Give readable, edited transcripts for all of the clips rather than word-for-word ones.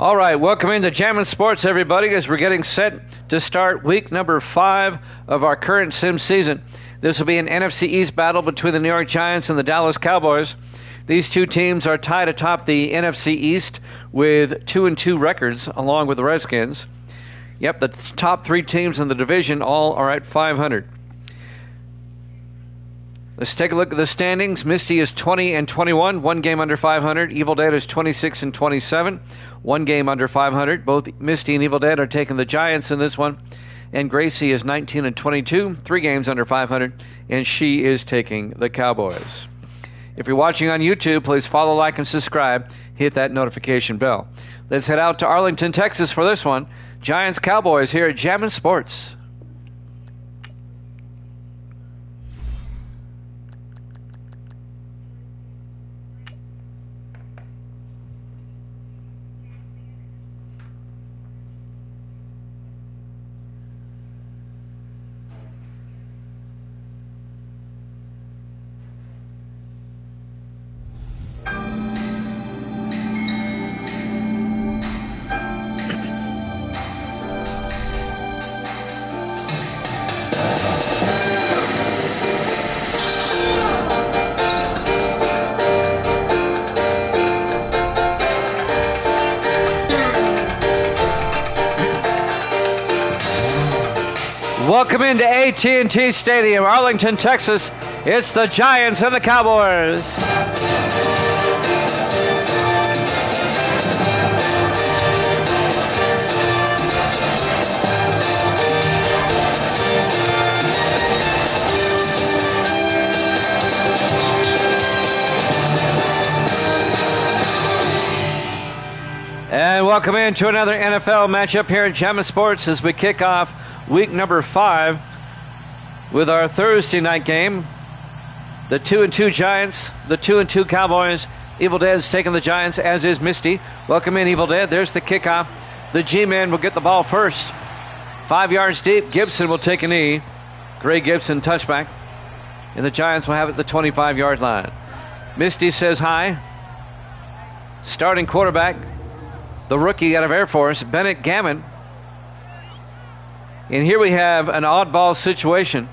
All right, welcome into Jammin' Sports, everybody, as we're getting set to start week number 5 of our current sim season. This will be an NFC East battle between the New York Giants and the Dallas Cowboys. These two teams are tied atop the NFC East with 2-2 records, along with the Redskins. Yep, the top 3 teams in the division all are at 500. Let's take a look at the standings. Misty is 20-21, one game under 500. Evil Dead is 26-27, one game under 500. Both Misty and Evil Dead are taking the Giants in this one. And Gracie is 19-22, 3 games under 500, and she is taking the Cowboys. If you're watching on YouTube, please follow, like, and subscribe. Hit that notification bell. Let's head out to Arlington, Texas for this one. Giants Cowboys here at Jammin' Sports. Welcome into AT&T Stadium, Arlington, Texas. It's the Giants and the Cowboys. And welcome into another NFL matchup here at Jammin' Sports as we kick off week number 5 with our Thursday night game. The 2-2 Giants, the 2-2 Cowboys. Evil Dead's taking the Giants, as is Misty. Welcome in, Evil Dead. There's the kickoff. The G-Man will get the ball first. 5 yards deep. Gibson will take a knee. Gray Gibson touchback. And the Giants will have it at the 25-yard line. Misty says hi. Starting quarterback, the rookie out of Air Force, Bennett Gammon. And here we have an oddball situation.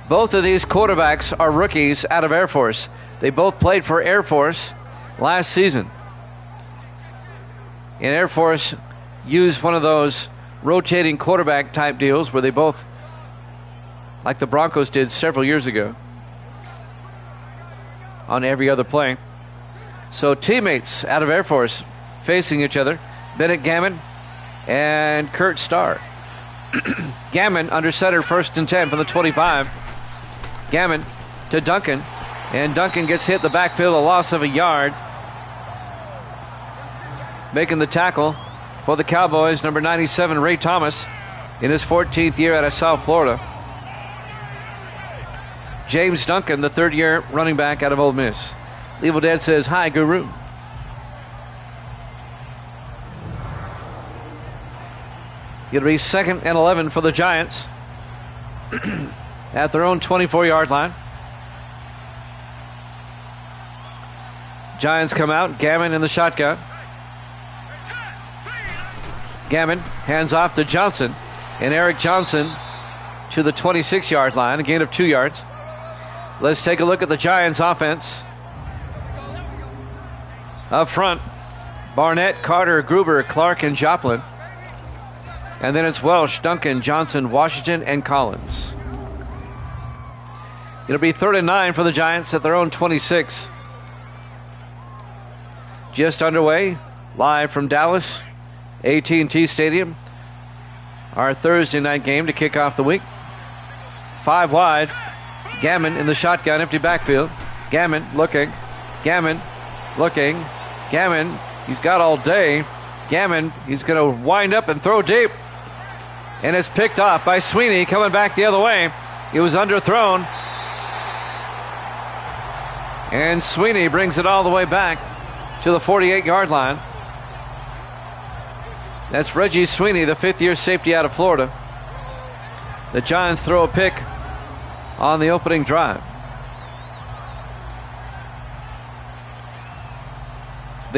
Both of these quarterbacks are rookies out of Air Force. They both played for Air Force last season. And Air Force used one of those rotating quarterback type deals where they both, like the Broncos did several years ago, on every other play. So teammates out of Air Force facing each other, Bennett Gammon and Kurt Starr. Gammon under center, 1st and 10 from the 25. Gammon to Duncan, and Duncan gets hit in the backfield, a loss of a yard. Making the tackle for the Cowboys, number 97, Ray Thomas, in his 14th year out of South Florida. James Duncan, the 3rd-year running back out of Ole Miss. Evil Dead says, hi, Guru. It'll be 2nd and 11 for the Giants at their own 24-yard line. Giants come out. Gammon in the shotgun. Gammon hands off to Johnson. And Eric Johnson to the 26-yard line, a gain of 2 yards. Let's take a look at the Giants offense. Up front, Barnett, Carter, Gruber, Clark, and Joplin. And then it's Welsh, Duncan, Johnson, Washington, and Collins. It'll be 3rd and 9 for the Giants at their own 26. Just underway, live from Dallas, AT&T Stadium. Our Thursday night game to kick off the week. 5 wide. Gammon in the shotgun, empty backfield. Gammon looking. Gammon looking. Gammon, he's got all day. Gammon, he's going to wind up and throw deep. And it's picked off by Sweeney coming back the other way. It was underthrown. And Sweeney brings it all the way back to the 48-yard line. That's Reggie Sweeney, the 5th-year safety out of Florida. The Giants throw a pick on the opening drive.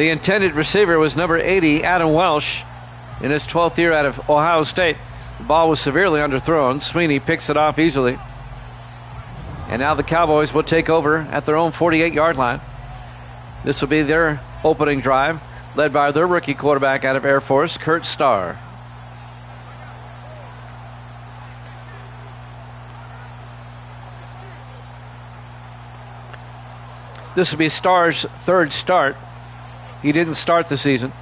The intended receiver was number 80, Adam Welsh, in his 12th year out of Ohio State. The ball was severely underthrown. Sweeney picks it off easily. And now the Cowboys will take over at their own 48-yard line. This will be their opening drive, led by their rookie quarterback out of Air Force, Kurt Starr. This will be Starr's third start. He didn't start the season.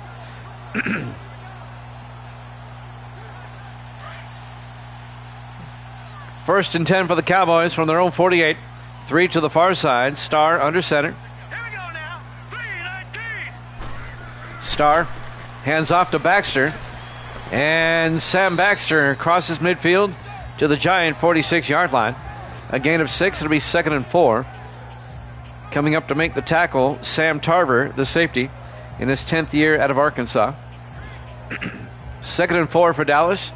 First and 10 for the Cowboys from their own 48. 3 to the far side. Starr under center. Here we go now. 3-19. Starr hands off to Baxter. And Sam Baxter crosses midfield to the Giant 46-yard line. A gain of 6. It'll be 2nd and 4. Coming up to make the tackle, Sam Tarver, the safety, in his 10th year out of Arkansas. 2nd and 4 for Dallas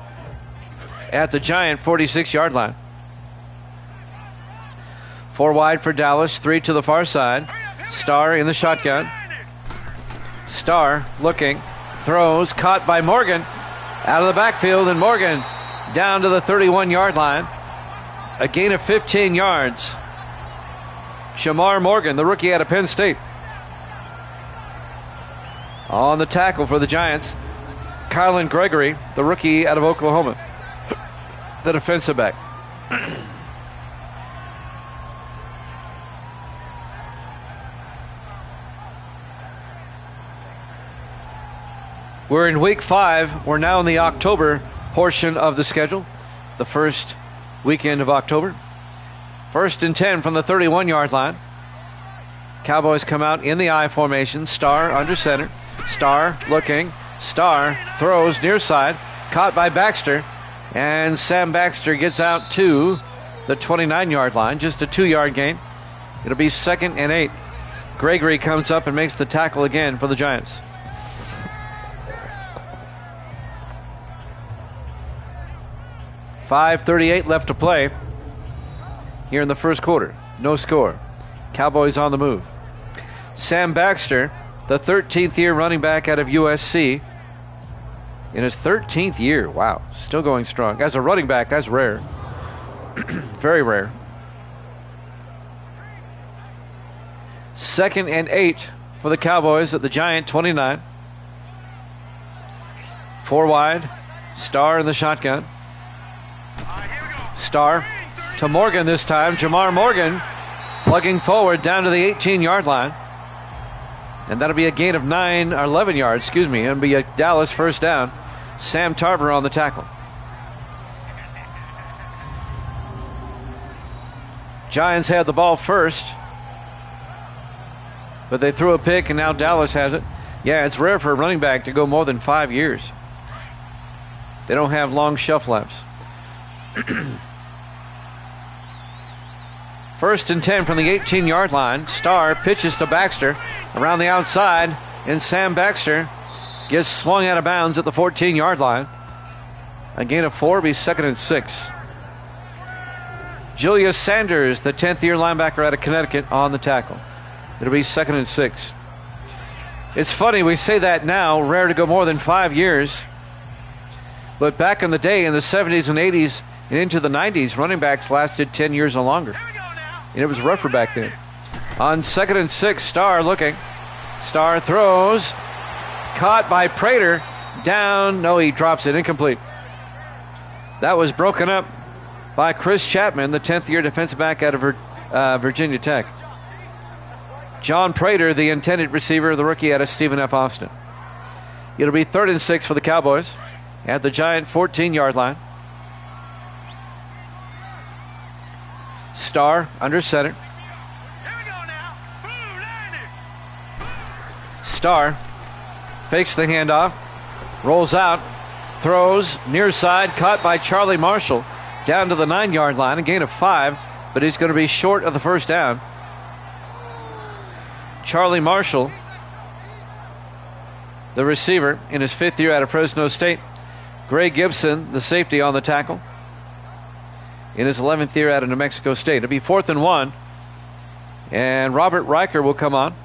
at the Giant 46-yard line. 4 wide for Dallas, 3 to the far side. Starr in the shotgun. Starr looking, throws, caught by Morgan out of the backfield, and Morgan down to the 31-yard line. A gain of 15 yards. Shamar Morgan, the rookie out of Penn State. On the tackle for the Giants, Kylan Gregory, the rookie out of Oklahoma, the defensive back. We're in week 5. We're now in the October portion of the schedule, the first weekend of October. First and 10 from the 31-yard line. Cowboys come out in the I formation. Starr under center. Starr looking. Starr throws near side. Caught by Baxter. And Sam Baxter gets out to the 29-yard line. Just a 2-yard gain. It'll be 2nd and 8. Gregory comes up and makes the tackle again for the Giants. .5:38 left to play here in the first quarter. No score. Cowboys on the move. Sam Baxter, the 13th year running back out of USC. In his 13th year. Wow. Still going strong. As a running back, that's rare. Very rare. 2nd and 8 for the Cowboys at the Giant 29. 4 wide. Starr in the shotgun. Starr to Morgan this time. Jamar Morgan plugging forward down to the 18-yard line. And that'll be a gain of 11 yards, It'll be a Dallas first down. Sam Tarver on the tackle. Giants had the ball first, but they threw a pick, and now Dallas has it. Yeah, it's rare for a running back to go more than 5 years. They don't have long shelf lives. First and 10 from the 18-yard line. Starr pitches to Baxter around the outside, and Sam Baxter gets swung out of bounds at the 14-yard line. A gain of 4 will be 2nd and 6. Julius Sanders, the 10th-year linebacker out of Connecticut, on the tackle. It'll be 2nd and 6. It's funny, we say that now, rare to go more than 5 years. But back in the day, in the 70s and 80s and into the 90s, running backs lasted 10 years or longer. And it was rougher back then. On 2nd and 6, Starr looking. Starr throws. Caught by Prater. Down. No, he drops it. Incomplete. That was broken up by Chris Chapman, the 10th-year defensive back out of Virginia Tech. John Prater, the intended receiver, the rookie out of Stephen F. Austin. It'll be 3rd and 6 for the Cowboys at the Giant 14-yard line. Starr under center. Here we go now. Starr fakes the handoff, rolls out, throws near side, caught by Charlie Marshall down to the 9-yard line, a gain of 5, but he's going to be short of the first down. Charlie Marshall, the receiver, in his 5th year out of Fresno State. Greg Gibson, the safety, on the tackle in his 11th year out of New Mexico State. It'll be 4th and 1, and Robert Riker will come on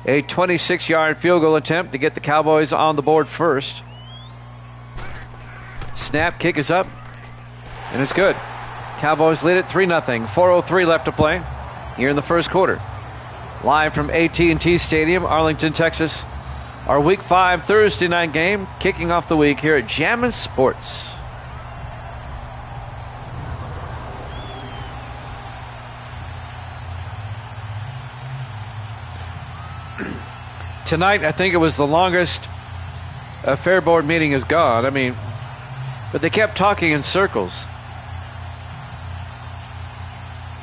A 26-yard field goal attempt to get the Cowboys on the board first. Snap, kick is up, and it's good. Cowboys lead it 3-0. 4:03 left to play here in the first quarter. Live from AT&T Stadium, Arlington, Texas. Our Week 5 Thursday night game, kicking off the week here at Jammin' Sports. Tonight, I think it was the longest a Fair Board meeting has gone. I mean, but they kept talking in circles.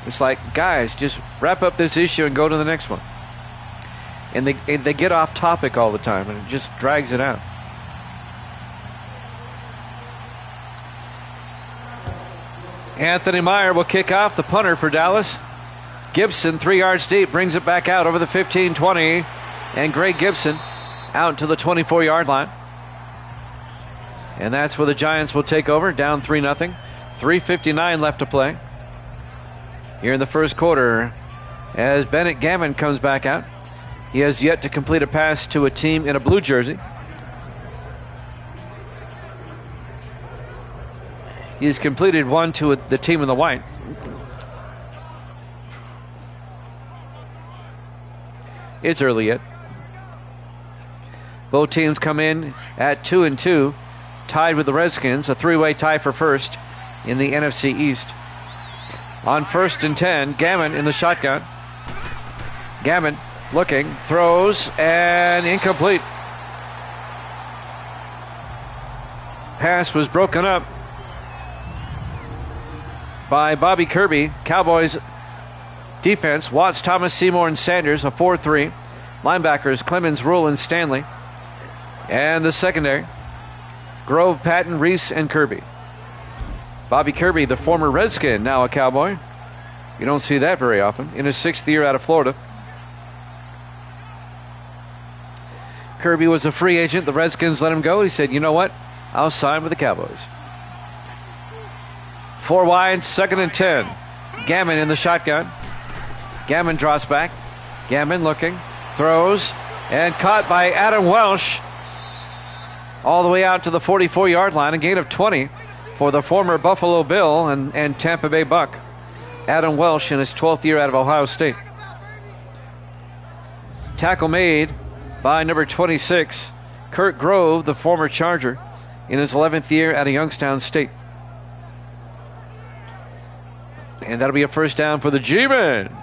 It's like, guys, just wrap up this issue and go to the next one. And they get off topic all the time, and it just drags it out. Anthony Meyer will kick off, the punter for Dallas. Gibson, 3 yards deep, brings it back out over the 15-20. And Greg Gibson out to the 24-yard line. And that's where the Giants will take over, down 3-0. 3:59 left to play here in the first quarter as Bennett Gammon comes back out. He has yet to complete a pass to a team in a blue jersey. He's completed one to the team in the white. It's early yet. Both teams come in at 2-2, tied with the Redskins, a 3-way tie for first in the NFC East. On 1st and 10, Gammon in the shotgun. Gammon looking, throws, and incomplete. Pass was broken up by Bobby Kirby. Cowboys defense, Watts, Thomas, Seymour, and Sanders, a 4-3. Linebackers, Clemens, Rule, and Stanley. And the secondary, Grove, Patton, Reese, and Kirby. Bobby Kirby, the former Redskin, now a Cowboy. You don't see that very often. In his 6th year out of Florida. Kirby was a free agent. The Redskins let him go. He said, you know what? I'll sign with the Cowboys. 4 wide, 2nd and 10. Gammon in the shotgun. Gammon drops back. Gammon looking, throws, and caught by Adam Welsh. All the way out to the 44-yard line, a gain of 20 for the former Buffalo Bill and Tampa Bay Buck. Adam Welsh in his 12th year out of Ohio State. Tackle made by number 26, Kurt Grove, the former Charger, in his 11th year out of Youngstown State. And that'll be a first down for the G-Men.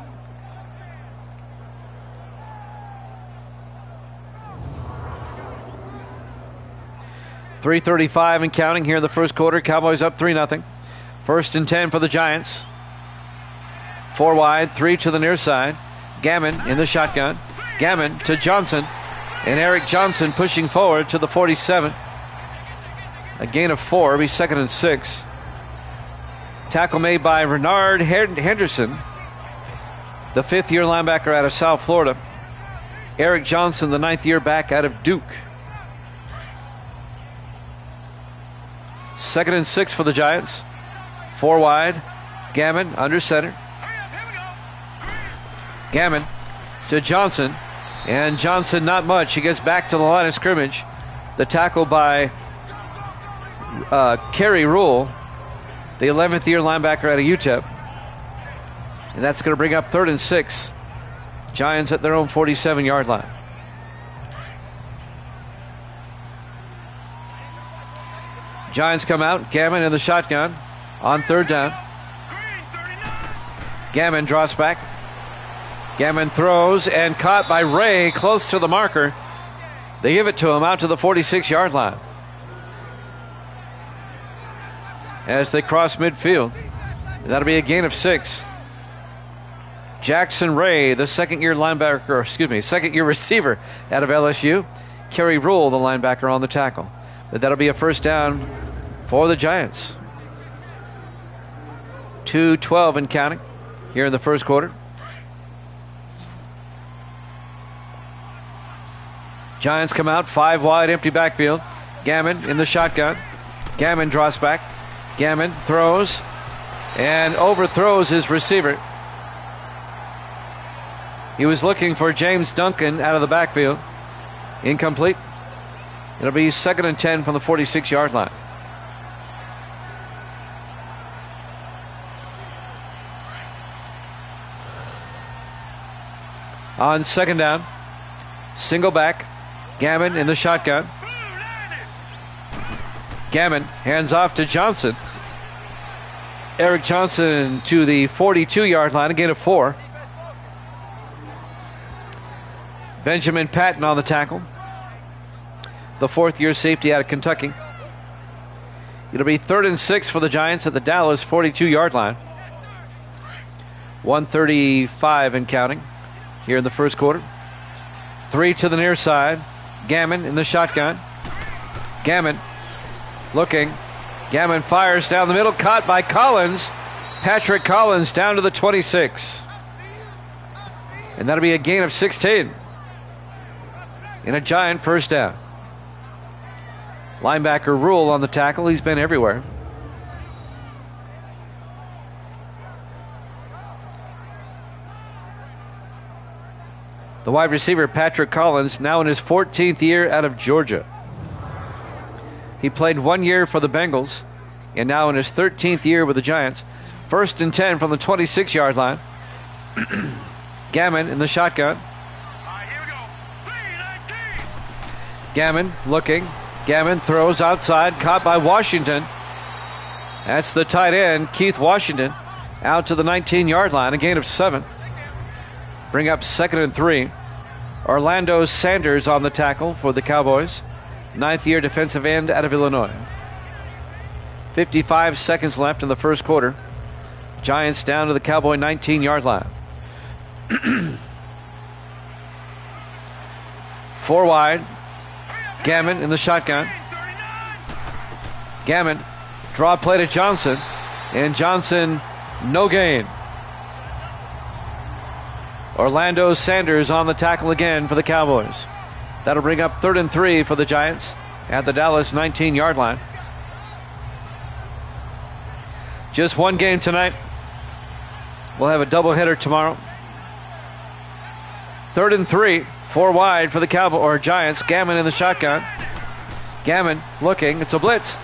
.335 and counting here in the first quarter. Cowboys up 3-0. 1st and 10 for the Giants. 4 wide, 3 to the near side. Gammon in the shotgun. Gammon to Johnson. And Eric Johnson pushing forward to the 47. A gain of 4. It'll be 2nd and 6. Tackle made by Renard Henderson, the 5th-year linebacker out of South Florida. Eric Johnson, the 9th-year back out of Duke. 2nd and 6 for the Giants. 4 wide. Gammon under center. Gammon to Johnson. And Johnson not much. He gets back to the line of scrimmage. The tackle by Kerry Rule, the 11th-year linebacker out of UTEP. And that's going to bring up 3rd and 6. Giants at their own 47-yard line. Giants come out. Gammon in the shotgun on 3rd down. Gammon draws back. Gammon throws and caught by Ray close to the marker. They give it to him out to the 46-yard line. As they cross midfield. That'll be a gain of 6. Jackson Ray, the 2nd-year linebacker, second-year receiver out of LSU. Kerry Rule, the linebacker, on the tackle. But that'll be a first down for the Giants. 2:12 and counting here in the first quarter. Giants come out, 5 wide, empty backfield. Gammon in the shotgun. Gammon draws back. Gammon throws and overthrows his receiver. He was looking for James Duncan out of the backfield. Incomplete. It'll be 2nd and 10 from the 46-yard line. On 2nd down, single back, Gammon in the shotgun. Gammon hands off to Johnson. Eric Johnson to the 42-yard line, a gain of 4. Benjamin Patton on the tackle, the 4th-year safety out of Kentucky. It'll be 3rd and 6 for the Giants at the Dallas 42-yard line. 1:35 and counting here in the first quarter. 3 to the near side. Gammon in the shotgun. Gammon looking. Gammon fires down the middle. Caught by Collins. Patrick Collins down to the 26. And that'll be a gain of 16. And a Giant first down. Linebacker Rule on the tackle. He's been everywhere. The wide receiver, Patrick Collins, now in his 14th year out of Georgia. He played 1 year for the Bengals, and now in his 13th year with the Giants. 1st and 10 from the 26-yard line. Gammon in the shotgun. Here we go. 3-19. Gammon looking. Gammon throws outside, caught by Washington. That's the tight end, Keith Washington, out to the 19-yard line, a gain of 7. Bring up 2nd and 3. Orlando Sanders on the tackle for the Cowboys. 9th-year defensive end out of Illinois. 55 seconds left in the first quarter. Giants down to the Cowboy 19-yard line. 4 wide. Gammon in the shotgun. Gammon, draw play to Johnson. And Johnson, no gain. Orlando Sanders on the tackle again for the Cowboys. That'll bring up 3rd and 3 for the Giants at the Dallas 19-yard line. Just one game tonight. We'll have a doubleheader tomorrow. 3rd and 3, 4 wide for the Cowboys or Giants. Gammon in the shotgun. Gammon looking. It's a blitz.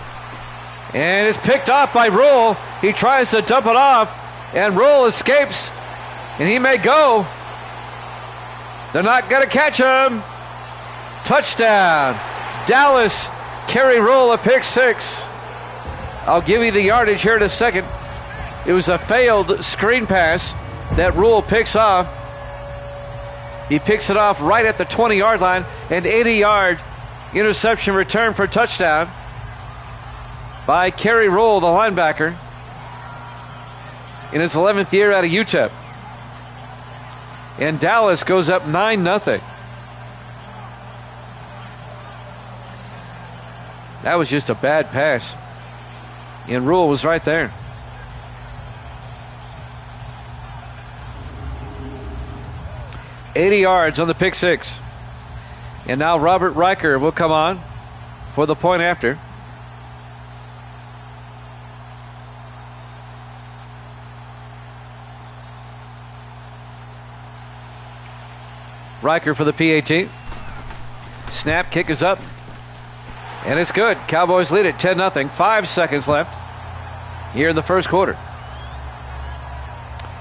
And it's picked off by Rule. He tries to dump it off, and Rule escapes, and he may go. They're not going to catch him. Touchdown. Dallas. Kerry Rule, a pick 6. I'll give you the yardage here in a second. It was a failed screen pass that Rule picks off. He picks it off right at the 20-yard line. An 80-yard interception return for touchdown by Kerry Rule, the linebacker, in his 11th year out of UTEP. And Dallas goes up 9-0. That was just a bad pass. And Rule was right there. $80 yards on the pick 6. And now Robert Riker will come on for the point after. Riker for the PAT. Snap, kick is up. And it's good. Cowboys lead it 10-0. 5 seconds left here in the first quarter.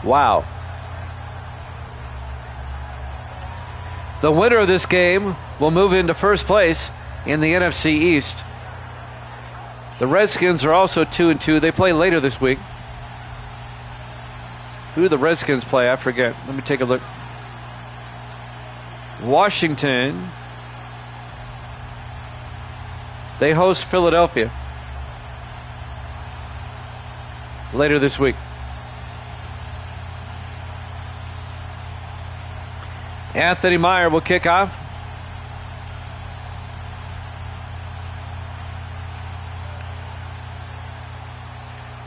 Wow. The winner of this game will move into first place in the NFC East. The Redskins are also 2-2. They play later this week. Who do the Redskins play? I forget. Let me take a look. Washington. They host Philadelphia later this week. Anthony Meyer will kick off.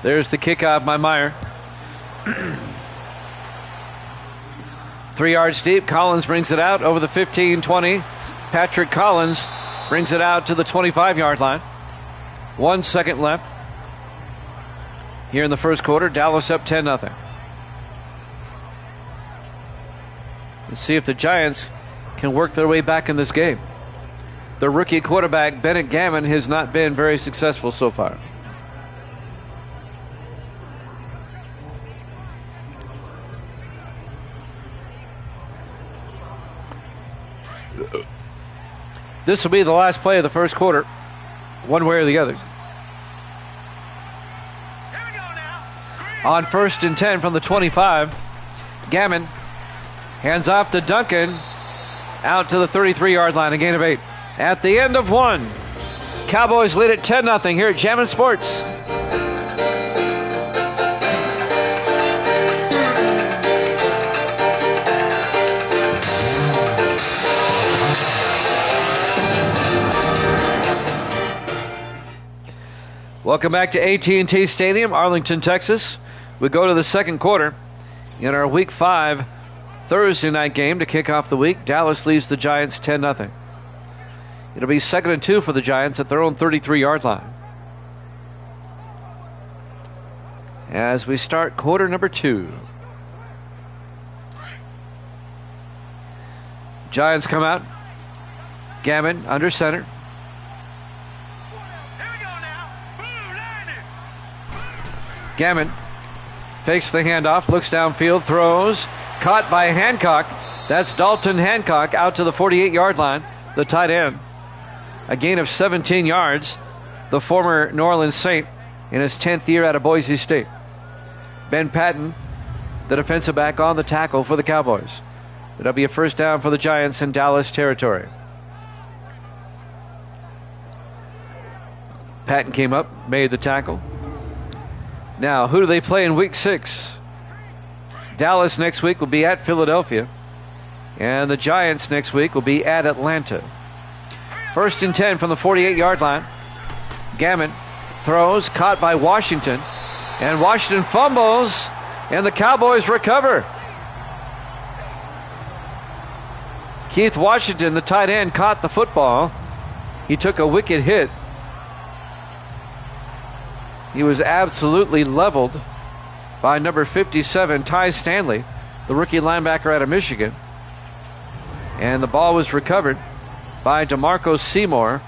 There's the kickoff by Meyer. 3 yards deep. Collins brings it out over the 15-20. Patrick Collins brings it out to the 25-yard line. 1 second left here in the first quarter. Dallas up 10-0. Let's see if the Giants can work their way back in this game. The rookie quarterback, Bennett Gammon, has not been very successful so far. This will be the last play of the first quarter, one way or the other. On 1st and 10 from the 25, Gammon hands off to Duncan, out to the 33-yard line, a gain of 8. At the end of one, Cowboys lead at 10-0 here at Jammin' Sports. Welcome back to AT&T Stadium, Arlington, Texas. We go to the second quarter in our Week 5 Thursday night game to kick off the week. Dallas leads the Giants 10-0. It'll be 2nd and 2 for the Giants at their own 33-yard line. As we start quarter number 2. Giants come out. Gammon under center. Gammon fakes the handoff, looks downfield, throws, caught by Hancock. That's Dalton Hancock out to the 48-yard line, the tight end. A gain of 17 yards, the former New Orleans Saint in his 10th year out of Boise State. Ben Patton, the defensive back, on the tackle for the Cowboys. It'll be a first down for the Giants in Dallas territory. Patton came up, made the tackle. Now, who do they play in Week 6? Dallas next week will be at Philadelphia. And the Giants next week will be at Atlanta. 1st and 10 from the 48-yard line. Gammon throws, caught by Washington. And Washington fumbles, and the Cowboys recover. Keith Washington, the tight end, caught the football. He took a wicked hit. He was absolutely leveled by number 57, Ty Stanley, the rookie linebacker out of Michigan. And the ball was recovered by DeMarco Seymour,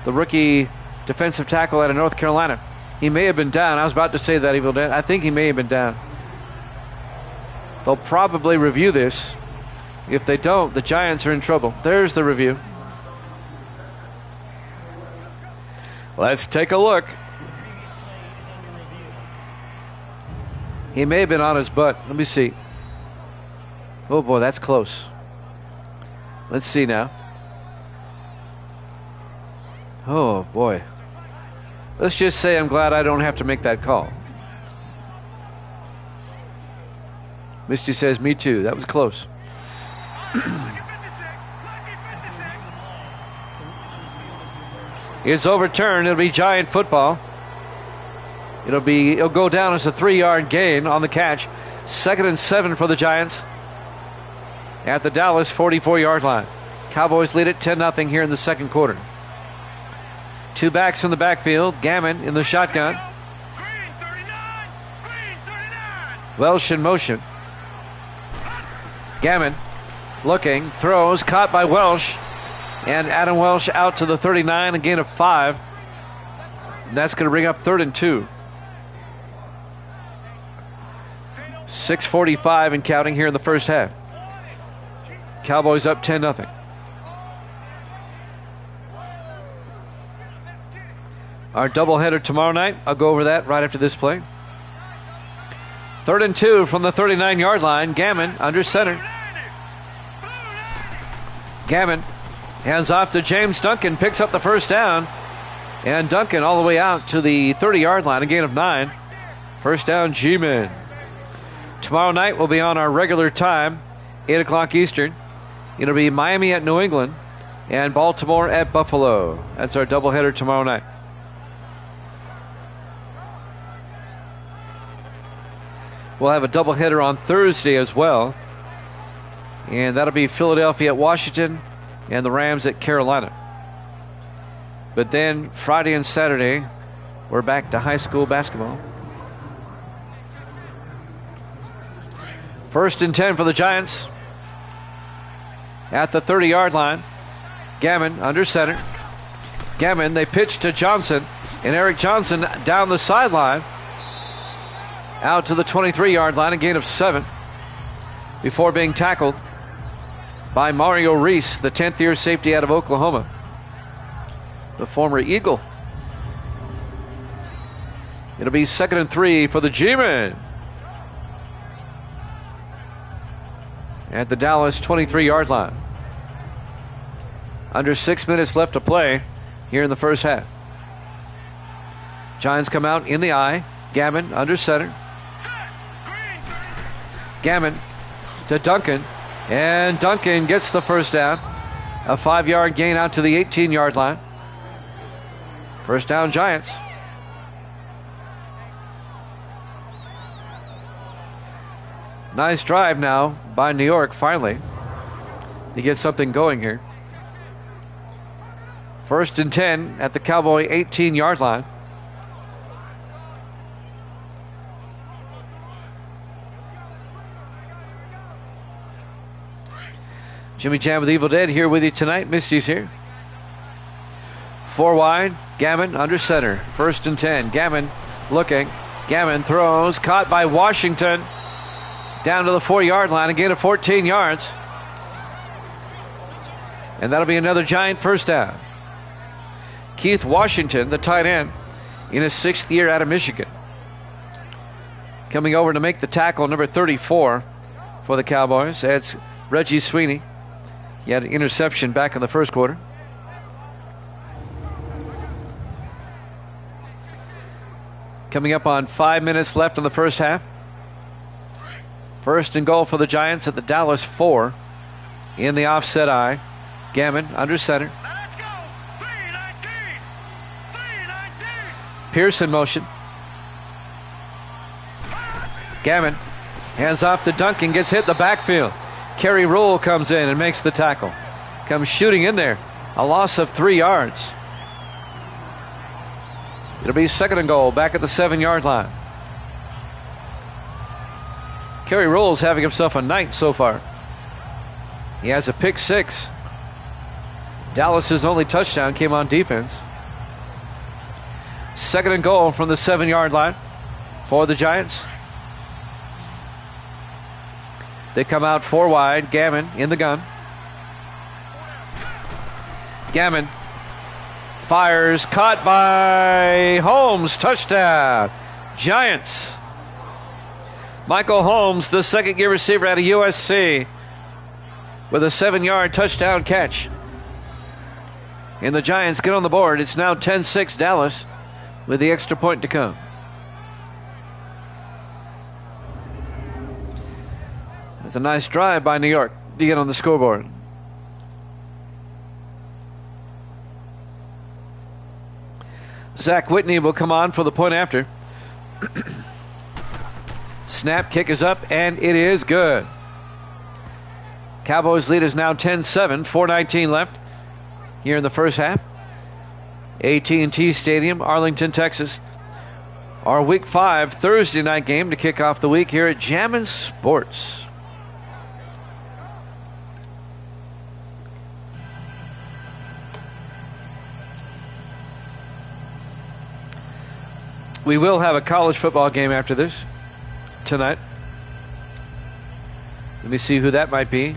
the rookie defensive tackle out of North Carolina. He may have been down. I was about to say that, Evil Dan. I think he may have been down. They'll probably review this. If they don't, the Giants are in trouble. There's the review. Let's take a look. He may have been on his butt. Let me see. Oh, boy, that's close. Let's see now. Oh, boy. Let's just say I'm glad I don't have to make that call. Misty says, me too. That was close. It's overturned. It'll be Giant football. It'll go down as a 3-yard gain on the catch. 2nd and 7 for the Giants at the Dallas 44-yard line. Cowboys lead it 10-0 here in the second quarter. Two backs in the backfield. Gammon in the shotgun. Welsh in motion. Gammon looking, throws, caught by Welsh. And Adam Welsh out to the 39, a gain of 5. And that's going to bring up 3rd and 2. 6:45 and counting here in the first half. Cowboys up 10-0. Our doubleheader tomorrow night. I'll go over that right after this play. 3rd and 2 from the 39-yard line. Gammon under center. Gammon hands off to James Duncan. Picks up the first down. And Duncan all the way out to the 30-yard line. A gain of 9. First down, G-Men. Tomorrow night we'll be on our regular time, 8 o'clock Eastern. It'll be Miami at New England and Baltimore at Buffalo. That's our doubleheader tomorrow night. We'll have a doubleheader on Thursday as well. And that'll be Philadelphia at Washington and the Rams at Carolina. But then Friday and Saturday, we're back to high school basketball. 1st and 10 for the Giants. at the 30-yard line. Gammon under center. Gammon, they pitch to Johnson, and Eric Johnson down the sideline out to the 23-yard line, a gain of 7 before being tackled by Mario Reese, the 10th-year safety out of Oklahoma, the former Eagle. It'll be 2nd and 3 for the G-Men at the Dallas 23-yard line. Under 6 minutes left to play here in the first half. Giants come out in the eye. Gammon under center. Gammon to Duncan. And Duncan gets the first down. A 5-yard gain out to the 18-yard line. First down, Giants. Nice drive now by New York, finally, to get something going here. 1st and 10 at the Cowboy 18-yard line. Jimmy Jam with Evil Dead here with you tonight. Misty's here. 4 wide. Gammon under center. 1st and 10. Gammon looking. Gammon throws. Caught by Washington. Down to the 4-yard line. A gain of 14 yards. And that'll be another Giant first down. Keith Washington, the tight end, in his 6th year out of Michigan. Coming over to make the tackle, number 34 for the Cowboys. That's Reggie Sweeney. He had an interception back in the first quarter. Coming up on 5 minutes left in the first half. 1st and goal for the Giants at the Dallas 4 in the offset eye. Gammon under center. Let's go. 319. 319. Pearson motion. Gammon hands off to Duncan, gets hit in the backfield. Kerry Rule comes in and makes the tackle. Comes shooting in there. A loss of 3 yards. It'll be 2nd and goal back at the 7-yard line. Kerry Rule's having himself a night so far. He has a pick 6. Dallas's only touchdown came on defense. 2nd and goal from the 7-yard line for the Giants. They come out 4 wide. Gammon in the gun. Gammon fires. Caught by Holmes. Touchdown. Giants. Michael Holmes, the 2nd-year receiver out of USC, with a 7-yard touchdown catch. And the Giants get on the board. It's now 10-6 Dallas with the extra point to come. It's a nice drive by New York to get on the scoreboard. Zach Whitney will come on for the point after. Snap, kick is up, and it is good. Cowboys lead is now 10-7, 4:19 left here in the first half. AT&T Stadium, Arlington, Texas. Our Week 5 Thursday night game to kick off the week here at Jammin' Sports. We will have a college football game after this tonight. Let me see who that might be.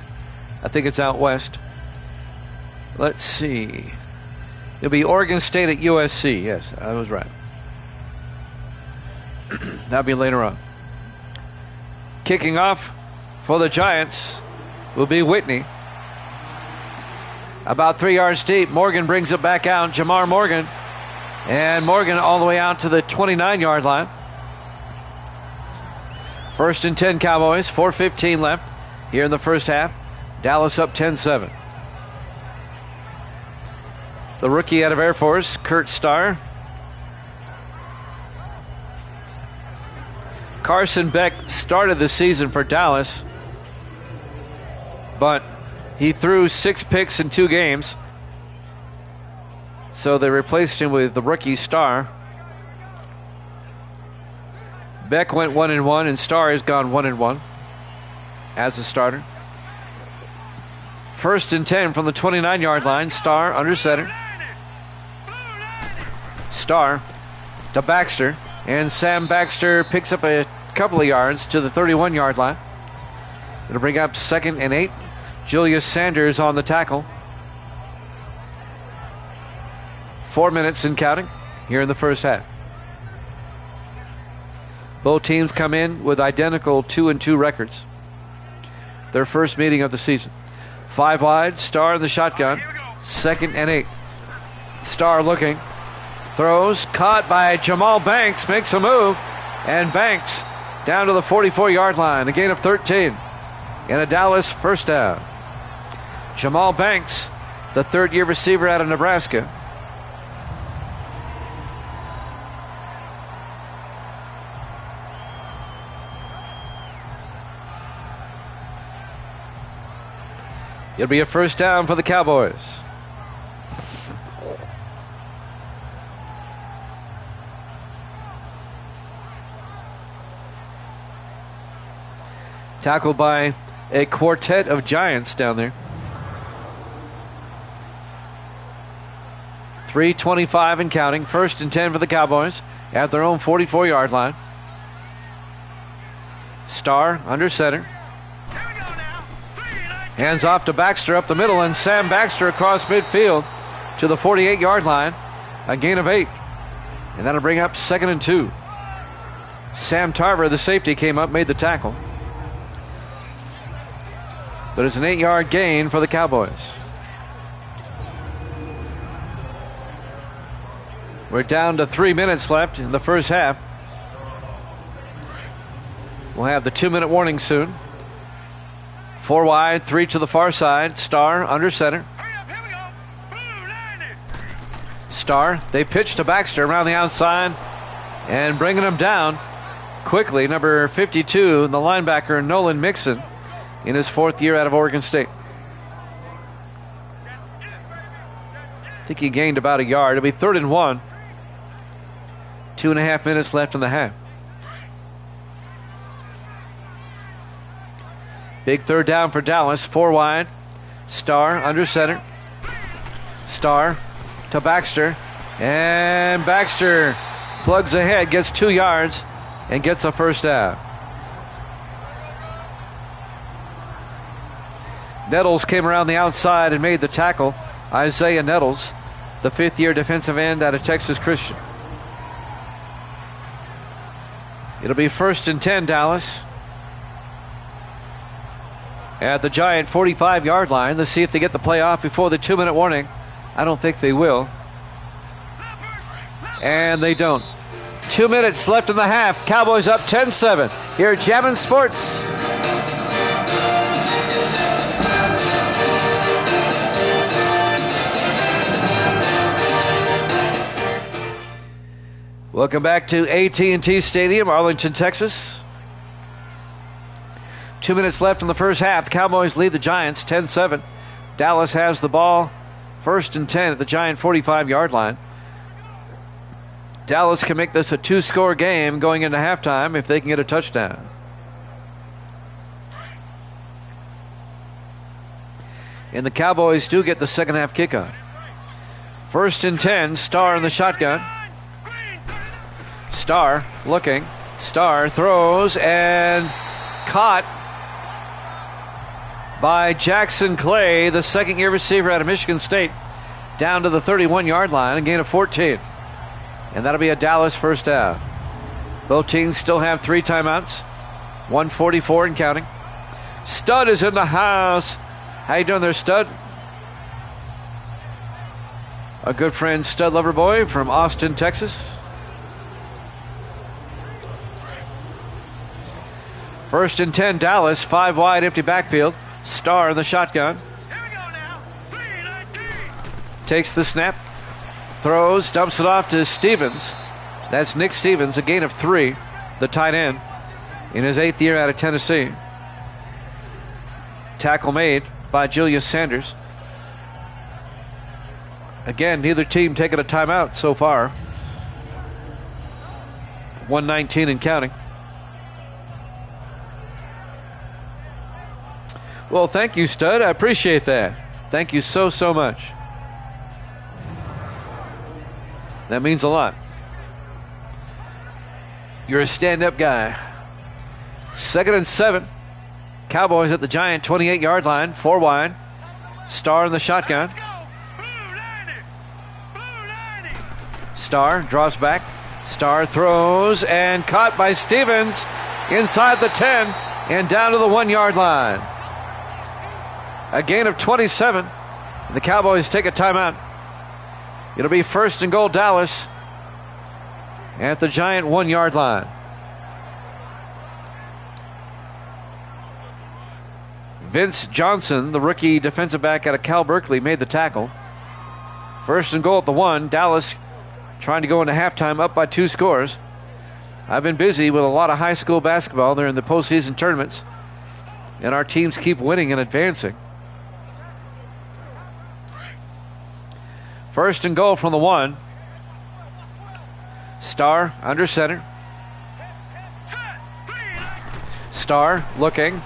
I think it's out west. Let's see. It'll be Oregon State at USC. Yes, I was right. That'll be later on. Kicking off for the Giants will be Whitney. About 3 yards deep. Morgan brings it back out. Jamar Morgan. And Morgan all the way out to the 29-yard line. 1st and 10 Cowboys. 4:15 left here in the first half. Dallas up 10-7. The rookie out of Air Force, Kurt Starr. Carson Beck started the season for Dallas, but he threw 6 picks in 2 games. So they replaced him with the rookie Starr. Beck went 1-1, and Starr has gone 1-1 as a starter. First and 10 from the 29-yard line. Starr under center. Starr to Baxter. And Sam Baxter picks up a couple of yards to the 31-yard line. It'll bring up 2nd and 8. Julius Sanders on the tackle. 4 minutes and counting here in the first half. Both teams come in with identical 2-2 records. Their first meeting of the season. 5 wide, Starr in the shotgun. 2nd and 8. Starr looking. Throws, caught by Jamal Banks, makes a move. And Banks down to the 44-yard line. A gain of 13. And a Dallas first down. Jamal Banks, the third-year receiver out of Nebraska. It'll be a first down for the Cowboys. Tackled by a quartet of Giants down there. 3:25 and counting. 1st and 10 for the Cowboys at their own 44-yard line. Starr under center. Hands off to Baxter up the middle, and Sam Baxter across midfield to the 48-yard line. A gain of 8. And that'll bring up 2nd and 2. Sam Tarver, the safety, came up, made the tackle. But it's an 8-yard gain for the Cowboys. We're down to 3 minutes left in the first half. We'll have the 2-minute warning soon. 4 wide, 3 to the far side. Starr under center. Starr, they pitch to Baxter around the outside and bringing him down quickly. Number 52, the linebacker Nolan Mixon, in his 4th year out of Oregon State. I think he gained about a yard. It'll be 3rd and 1. 2.5 minutes left in the half. Big third down for Dallas. 4 wide. Starr under center. Starr to Baxter. And Baxter plugs ahead, gets 2 yards, and gets a first down. Nettles came around the outside and made the tackle. Isaiah Nettles, the 5th-year defensive end out of Texas Christian. It'll be 1st and 10, Dallas. At the Giant 45-yard line. Let's see if they get the play off before the 2-minute warning. I don't think they will. And they don't. 2 minutes left in the half. Cowboys up 10-7 here at Jammin' Sports. Welcome back to AT&T Stadium, Arlington, Texas. 2 minutes left in the first half. The Cowboys lead the Giants 10-7. Dallas has the ball. 1st and 10 at the Giant 45-yard line. Dallas can make this a 2-score game going into halftime if they can get a touchdown. And the Cowboys do get the second half kickoff. 1st and 10, Starr in the shotgun. Starr looking. Starr throws and caught by Jackson Clay, the 2nd-year receiver out of Michigan State, down to the 31-yard line, a gain of 14. And that'll be a Dallas first down. Both teams still have 3 timeouts. 1:44 and counting. Stud is in the house. How you doing there, Stud? A good friend, Stud Loverboy from Austin, Texas. 1st and 10, Dallas. 5 wide, empty backfield. Starr in the shotgun. Takes the snap. Throws, dumps it off to Stevens. That's Nick Stevens, a gain of 3, the tight end, in his 8th year out of Tennessee. Tackle made by Julius Sanders. Again, neither team taking a timeout so far. 1:19 and counting. Well, thank you, Stud. I appreciate that. Thank you so, so much. That means a lot. You're a stand-up guy. 2nd and 7. Cowboys at the Giant 28-yard line, 4 wide. Starr in the shotgun. Starr drops back. Starr throws and caught by Stevens inside the 10 and down to the 1-yard line. A gain of 27. The Cowboys take a timeout. It'll be 1st and goal, Dallas at the Giant 1-yard line. Vince Johnson, the rookie defensive back out of Cal Berkeley, made the tackle. 1st and goal at the 1. Dallas trying to go into halftime up by 2 scores. I've been busy with a lot of high school basketball. They're in the postseason tournaments, and our teams keep winning and advancing. 1st and goal from the 1. Starr under center. Starr looking.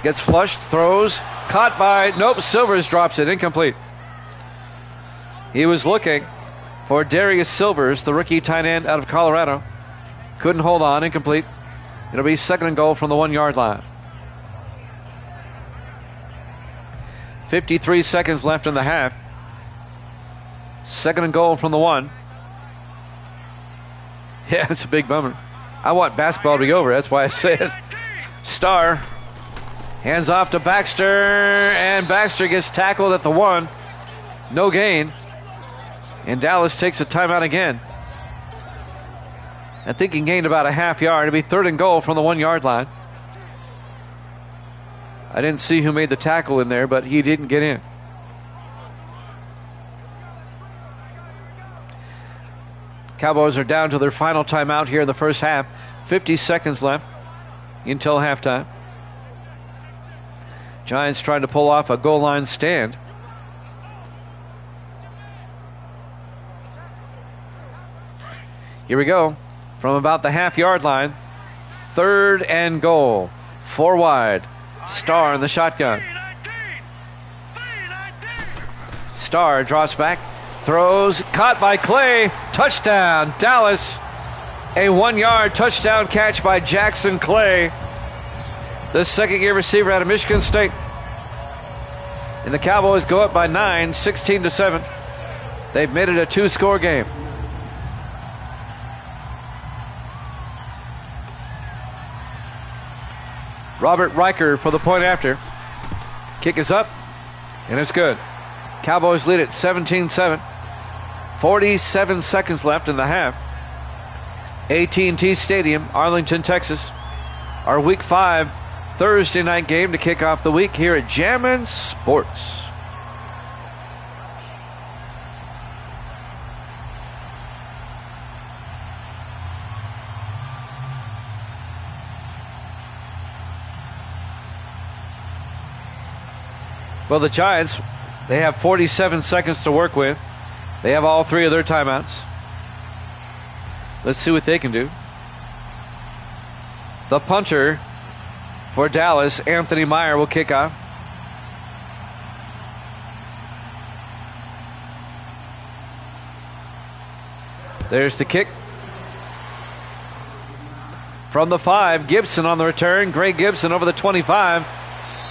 Gets flushed, throws, caught by, Silvers drops it, incomplete. He was looking for Darius Silvers, the rookie tight end out of Colorado. Couldn't hold on, incomplete. It'll be 2nd and goal from the 1-yard line. 53 seconds left in the half. 2nd and goal from the 1. Yeah, it's a big bummer. I want basketball to be over, that's why I say it. Starr hands off to Baxter, and Baxter gets tackled at the 1. No gain. And Dallas takes a timeout again. I think he gained about a half yard. It'll be 3rd and goal from the 1-yard line. I didn't see who made the tackle in there, but he didn't get in. Cowboys are down to their final timeout here in the first half. 50 seconds left until halftime. Giants trying to pull off a goal line stand. Here we go. From about the half-yard line. 3rd and goal. 4 wide. Starr in the shotgun. Starr drops back. Throws. Caught by Clay. Touchdown. Dallas. A 1-yard touchdown catch by Jackson Clay, the second-year receiver out of Michigan State. And the Cowboys go up by 9, 16-7. They've made it a 2-score game. Robert Riker for the point after. Kick is up, and it's good. Cowboys lead it 17-7. 47 seconds left in the half. AT&T Stadium, Arlington, Texas. Our Week 5 Thursday night game to kick off the week here at Jammin' Sports. Well, the Giants, they have 47 seconds to work with. They have all 3 of their timeouts. Let's see what they can do. The punter for Dallas, Anthony Meyer, will kick off. There's the kick. From the 5, Gibson on the return. Greg Gibson over the 25.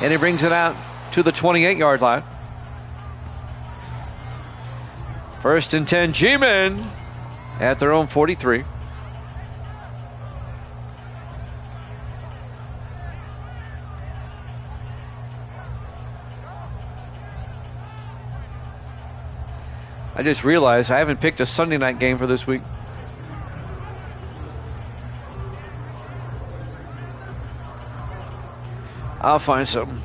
And he brings it out to the 28-yard line. 1st and 10, G-Men at their own 43. I just realized I haven't picked a Sunday night game for this week. I'll find something.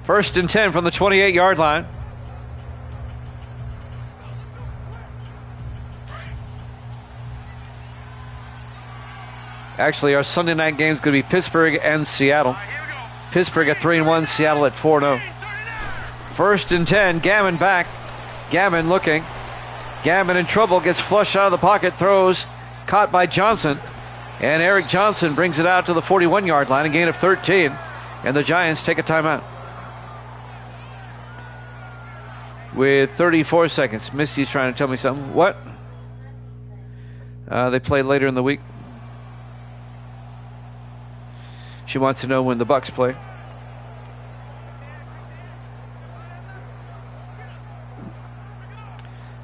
1st and 10 from the 28-yard line. Actually, our Sunday night game is going to be Pittsburgh and Seattle. Pittsburgh at 3-1, Seattle at 4-0. 1st and 10, Gammon back. Gammon looking. Gammon in trouble, gets flushed out of the pocket, throws, caught by Johnson. And Eric Johnson brings it out to the 41-yard line, a gain of 13. And the Giants take a timeout. With 34 seconds. Misty's trying to tell me something. What? They play later in the week. She wants to know when the Bucks play.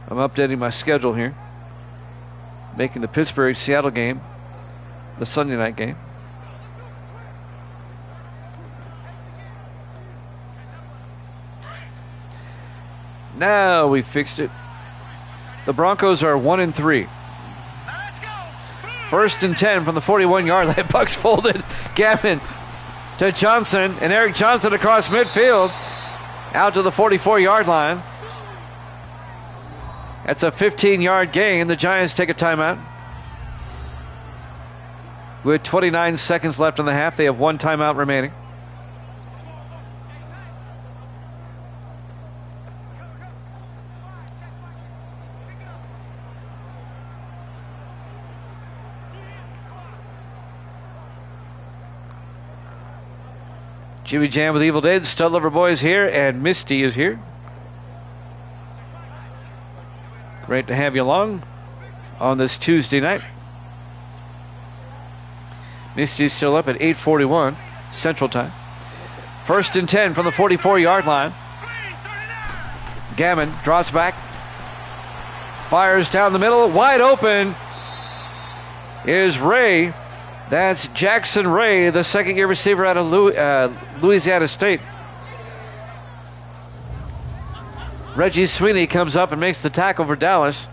I'm updating my schedule here. Making the Pittsburgh-Seattle game the Sunday night game. Now we fixed it. The Broncos are 1-3. First and 10 from the 41-yard line. Bucks folded. Gavin to Johnson, and Eric Johnson across midfield out to the 44-yard line. That's a 15-yard gain. The Giants take a timeout. With 29 seconds left in the half, they have one timeout remaining. Jimmy Jam with Evil Dead, Stud Lover Boys here, and Misty is here. Great to have you along on this Tuesday night. Misty's still up at 8:41 Central Time. First and 10 from the 44-yard line. Gammon drops back. Fires down the middle. Wide open is Ray. That's Jackson Ray, the second-year receiver out of Louisiana State. Reggie Sweeney comes up and makes the tackle for Dallas.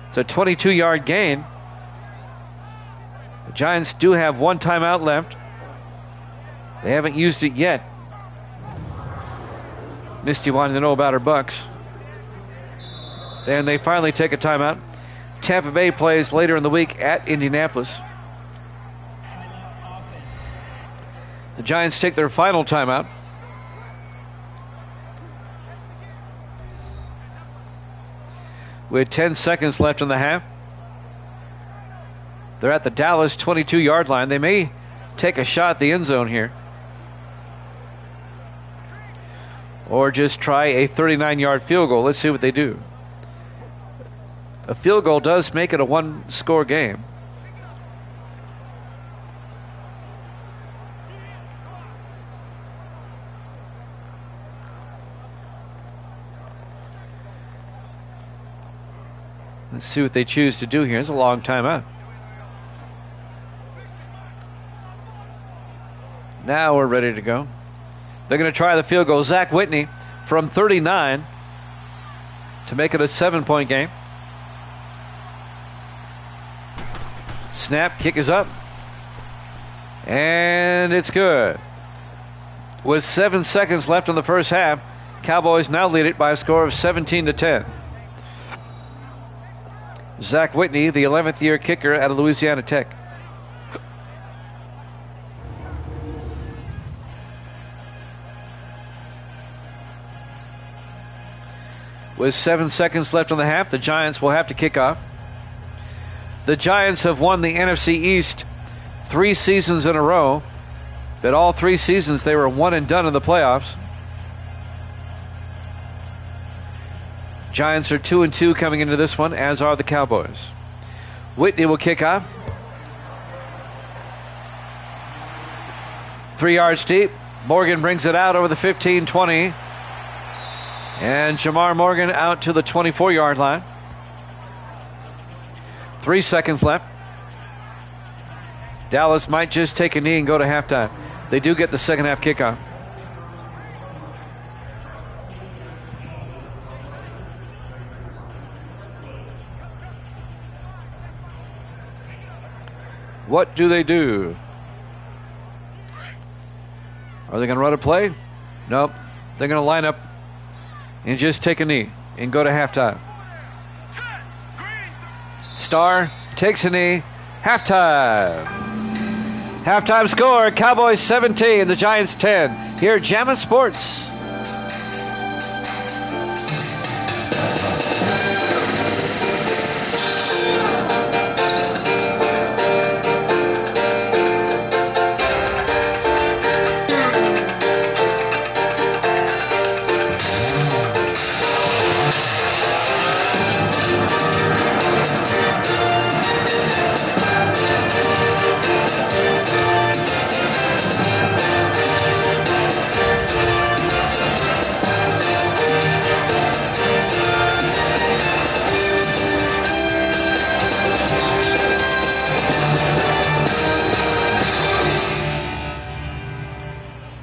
It's a 22-yard gain. The Giants do have one timeout left. They haven't used it yet. Misty wanted to know about her Bucks. And they finally take a timeout. Tampa Bay plays later in the week at Indianapolis. The Giants take their final timeout. With 10 seconds left in the half. They're at the Dallas 22-yard line. They may take a shot at the end zone here. Or just try a 39-yard field goal. Let's see what they do. A field goal does make it a one-score game. Let's see what they choose to do here. It's a long timeout. Now we're ready to go. They're going to try the field goal. Zach Whitney from 39 to make it a 7-point game. Snap, kick is up. And it's good. With 7 seconds left in the first half, Cowboys now lead it by a score of 17-10. Zach Whitney, the 11th year kicker out of Louisiana Tech. With 7 seconds left in the half, the Giants will have to kick off. The Giants have won the NFC East 3 seasons in a row, but all 3 seasons they were one and done in the playoffs. Giants are 2-2 coming into this one, as are the Cowboys. Whitney will kick off. 3 yards deep. Morgan brings it out over the 15-20. And Jamar Morgan out to the 24-yard line. 3 seconds left. Dallas might just take a knee and go to halftime. They do get the second half kickoff. What do they do? Are they going to run a play? Nope. They're going to line up and just take a knee and go to halftime. Starr takes a knee. Halftime. Halftime score, Cowboys 17, the Giants 10. Here at Jammin' Sports.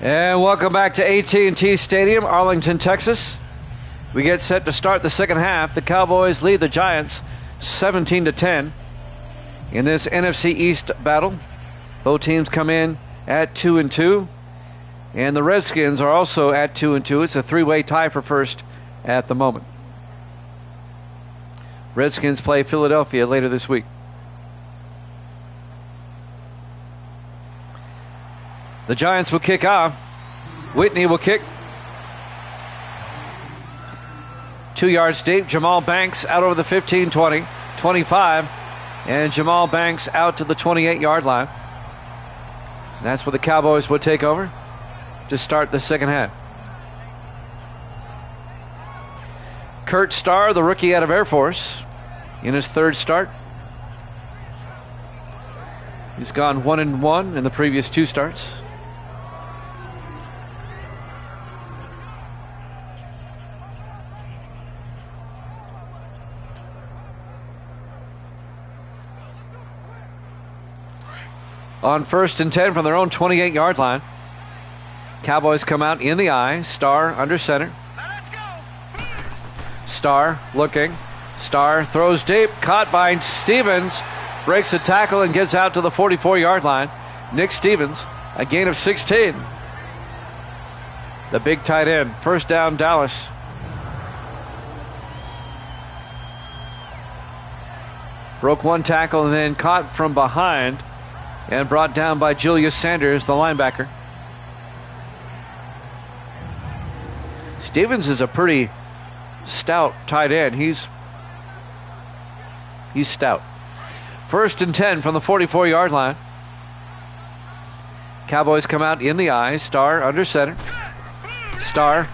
And welcome back to AT&T Stadium, Arlington, Texas. We get set to start the second half. The Cowboys lead the Giants 17-10 in this NFC East battle. Both teams come in at 2-2. And the Redskins are also at 2-2. It's a three-way tie for first at the moment. Redskins play Philadelphia later this week. The Giants will kick off. Whitney will kick. 2 yards deep. Jamal Banks out over the 15, 20, 25. And Jamal Banks out to the 28-yard line. That's where the Cowboys will take over to start the second half. Kurt Starr, the rookie out of Air Force, in his third start. He's gone 1-1 in the previous 2 starts. On 1st and 10 from their own 28-yard line. Cowboys come out in the eye. Starr under center. Starr looking. Starr throws deep. Caught by Stevens. Breaks a tackle and gets out to the 44-yard line. Nick Stevens, a gain of 16. The big tight end. First down, Dallas. Broke one tackle and then caught from behind and brought down by Julius Sanders, the linebacker. Stevens is a pretty stout tight end. He's stout. 1st and 10 from the 44-yard line. Cowboys come out in the eye. Starr under center. Starr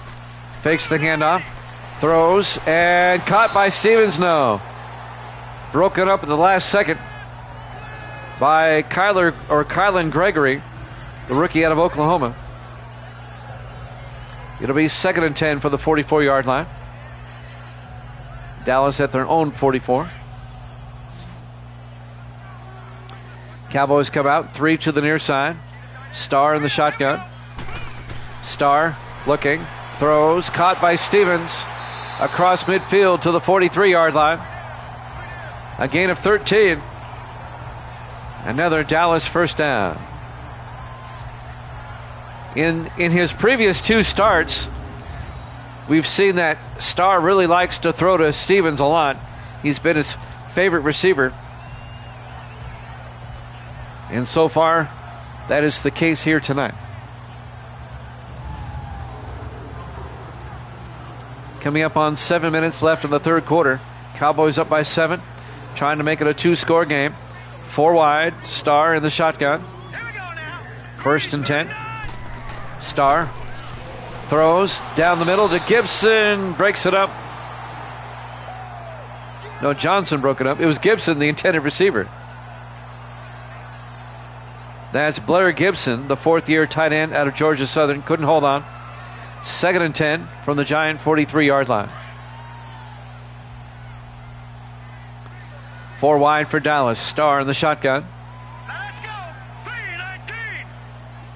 fakes the handoff. Throws and caught by Stevens. No. Broken up at the last second by Kylan Gregory, the rookie out of Oklahoma. It'll be 2nd and 10 for the 44-yard line. Dallas at their own 44. Cowboys come out, 3 to the near side. Starr in the shotgun. Starr looking, throws, caught by Stevens across midfield to the 43-yard line. A gain of 13. Another Dallas first down. In his previous 2 starts, we've seen that Starr really likes to throw to Stevens a lot. He's been his favorite receiver. And so far, that is the case here tonight. Coming up on 7 minutes left in the third quarter. Cowboys up by 7, trying to make it a 2-score game. 4 wide, Starr in the shotgun. 1st and 10. Starr throws down the middle to Gibson. Breaks it up. No, Johnson broke it up. It was Gibson, the intended receiver. That's Blair Gibson, the 4th-year tight end out of Georgia Southern. Couldn't hold on. 2nd and 10 from the Giant 43-yard line. 4 wide for Dallas. Starr in the shotgun. Let's go. 3-19.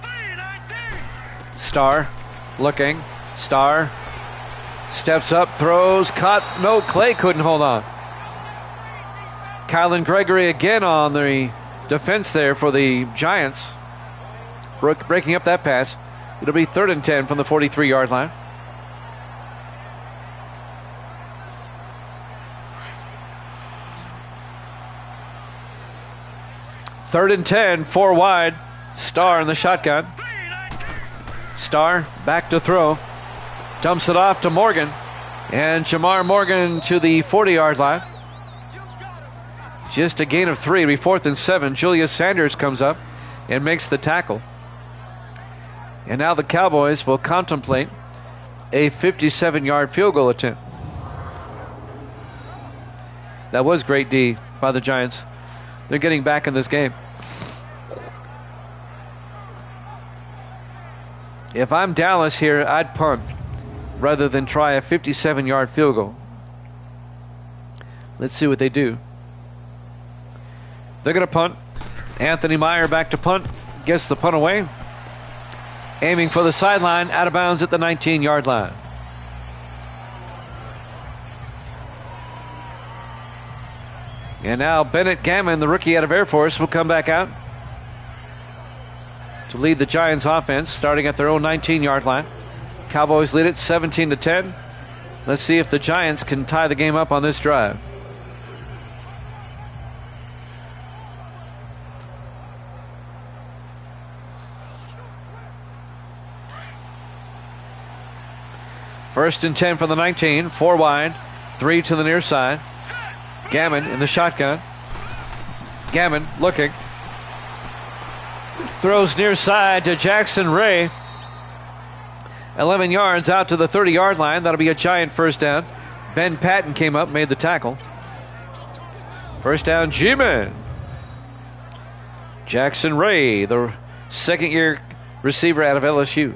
3-19. Starr looking. Starr steps up, throws, caught. No, Clay couldn't hold on. Kylan Gregory again on the defense there for the Giants. Breaking up that pass. It'll be 3rd and 10 from the 43-yard line. Third and 10, 4 wide. Starr in the shotgun. Starr back to throw. Dumps it off to Morgan. And Jamar Morgan to the 40-yard line. Just a gain of 3. It'll be 4th and 7. Julius Sanders comes up and makes the tackle. And now the Cowboys will contemplate a 57-yard field goal attempt. That was great D by the Giants. They're getting back in this game. If I'm Dallas here, I'd punt rather than try a 57-yard field goal. Let's see what they do. They're going to punt. Anthony Meyer back to punt. Gets the punt away. aiming for the sideline, out of bounds at the 19-yard line. And now Bennett Gammon, the rookie out of Air Force, will come back out to lead the Giants offense, starting at their own 19-yard line. Cowboys lead it 17-10. Let's see if the Giants can tie the game up on this drive. First and 10 from the 19, 4 wide, 3 to the near side. Gammon in the shotgun. Gammon looking. Throws near side to Jackson Ray. 11 yards out to the 30-yard line. That'll be a Giant first down. Ben Patton came up, made the tackle. First down, G-Man. Jackson Ray, the second-year receiver out of LSU.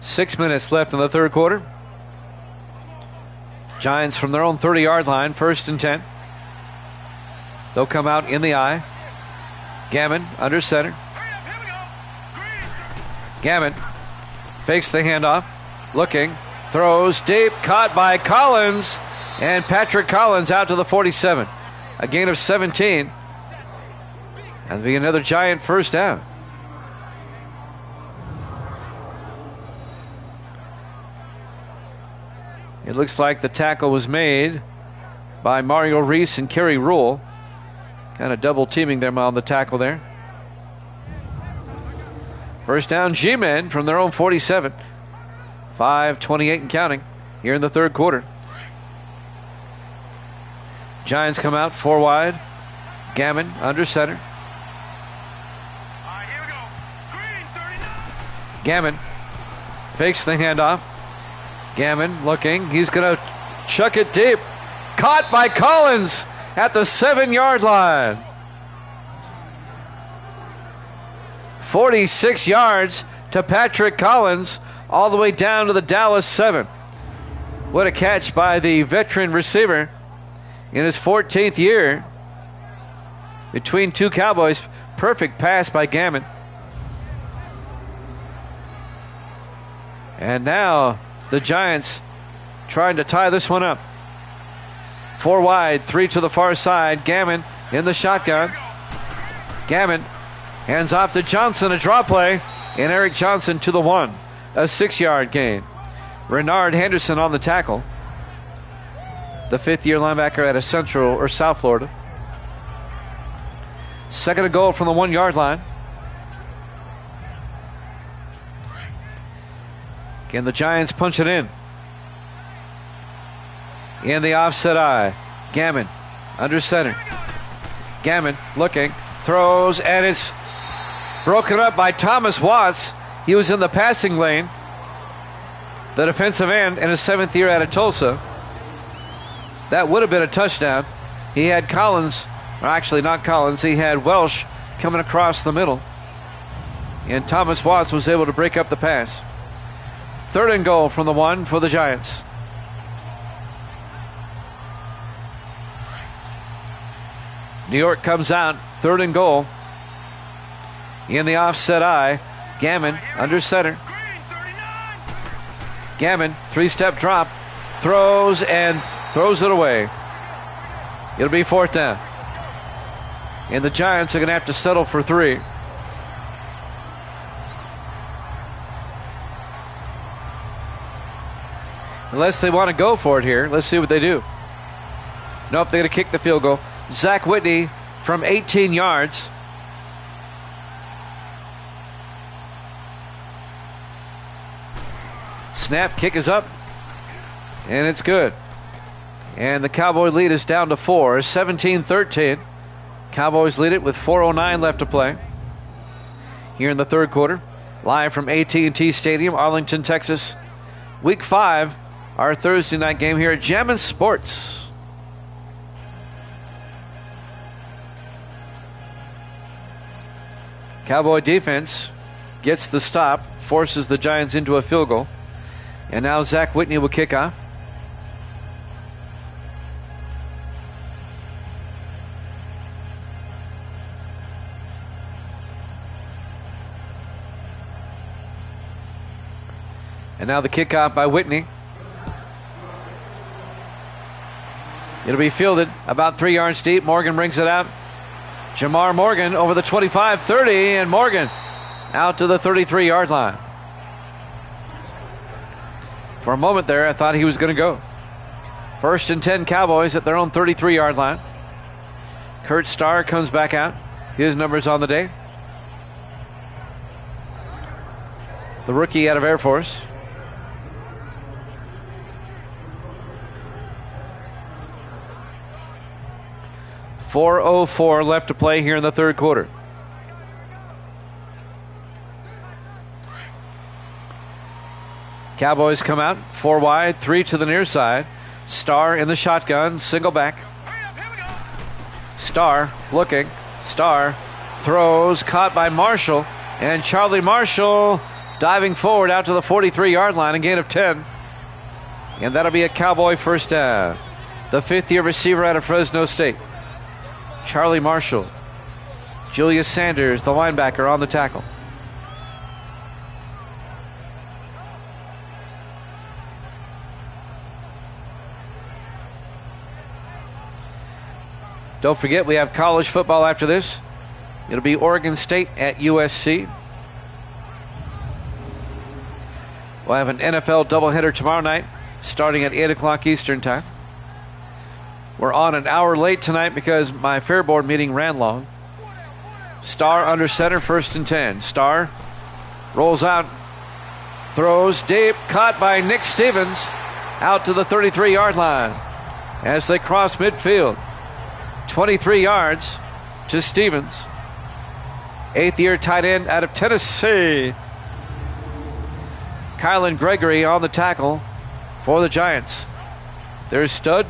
Six minutes left in the third quarter. Giants from their own 30-yard line, first and 10. They'll come out in the eye. Gammon under center. Gammon fakes the handoff. Looking. Throws deep. Caught by Collins. And Patrick Collins out to the 47. A gain of 17. That'll be another Giant first down. It looks like the tackle was made by Mario Reese and Kerry Rule. Kind of double teaming them on the tackle there. First down, G-Men from their own 47. 5:28 and counting here in the third quarter. Giants come out 4 wide. Gammon under center. Gammon fakes the handoff. Gammon looking. He's going to chuck it deep. Caught by Collins at the 7-yard line. 46 yards to Patrick Collins, all the way down to the Dallas 7. What a catch by the veteran receiver in his 14th year. Between two Cowboys. Perfect pass by Gammon. And now the Giants trying to tie this one up. 4 wide, 3 to the far side. Gammon in the shotgun. Gammon hands off to Johnson, a draw play, and Eric Johnson to the 1. A 6-yard gain. Renard Henderson on the tackle. The 5th-year linebacker out of Central or South Florida. Second and goal from the 1-yard line. Can the Giants punch it in? In the offset eye. Gammon under center. Gammon looking. Throws, and it's broken up by Thomas Watts. He was in the passing lane. The defensive end in his 7th year out of Tulsa. That would have been a touchdown. He had Collins, or actually not Collins, he had Welsh coming across the middle. And Thomas Watts was able to break up the pass. Third and goal from the 1 for the Giants. New York comes out. Third and goal. In the offset eye. Gammon under center. Gammon, 3-step drop. Throws it away. It'll be 4th down. And the Giants are going to have to settle for 3. Unless they want to go for it here. Let's see what they do. Nope, they're going to kick the field goal. Zach Whitney from 18 yards. Snap, kick is up. And it's good. And the Cowboy lead is down to 4. 17-13. Cowboys lead it with 4:09 left to play. Here in the third quarter. Live from AT&T Stadium, Arlington, Texas. Week 5. Our Thursday night game here at Jammin' Sports. Cowboy defense gets the stop, forces the Giants into a field goal. And now Zach Whitney will kick off. And now the kickoff by Whitney. It'll be fielded about 3 yards deep. Morgan brings it out. Jamar Morgan over the 25-30, and Morgan out to the 33-yard line. For a moment there, I thought he was going to go. 1st and 10 Cowboys at their own 33-yard line. Kurt Starr comes back out. His number's on the day. The rookie out of Air Force. .404 left to play here in the third quarter. Cowboys come out 4 wide, 3 to the near side. Starr in the shotgun, single back. Starr looking. Starr throws, caught by Marshall. And Charlie Marshall diving forward out to the 43-yard line, a gain of 10. And that'll be a Cowboy first down. The 5th-year receiver out of Fresno State, Charlie Marshall. Julius Sanders, the linebacker, on the tackle. Don't forget, we have college football after this. It'll be Oregon State at USC. We'll have an NFL doubleheader tomorrow night, starting at 8 o'clock Eastern time. We're on an hour late tonight because my Fair Board meeting ran long. Starr under center, 1st and 10. Starr rolls out, throws deep, caught by Nick Stevens, out to the 33-yard line as they cross midfield. 23 yards to Stevens. 8th-year tight end out of Tennessee. Kylan Gregory on the tackle for the Giants. There's Stud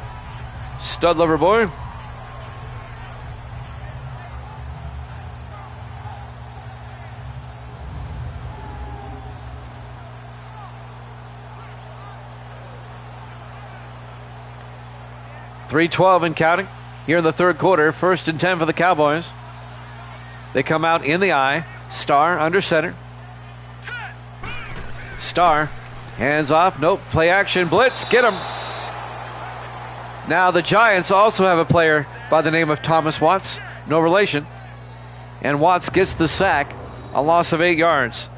lover boy. .312 and counting here in the third quarter. 1st and 10 for the Cowboys. They come out in the eye. Starr under center. Starr hands off. Nope. Play action. Blitz. Get him. Now the Giants also have a player by the name of Thomas Watts. No relation. And Watts gets the sack. A loss of 8 yards.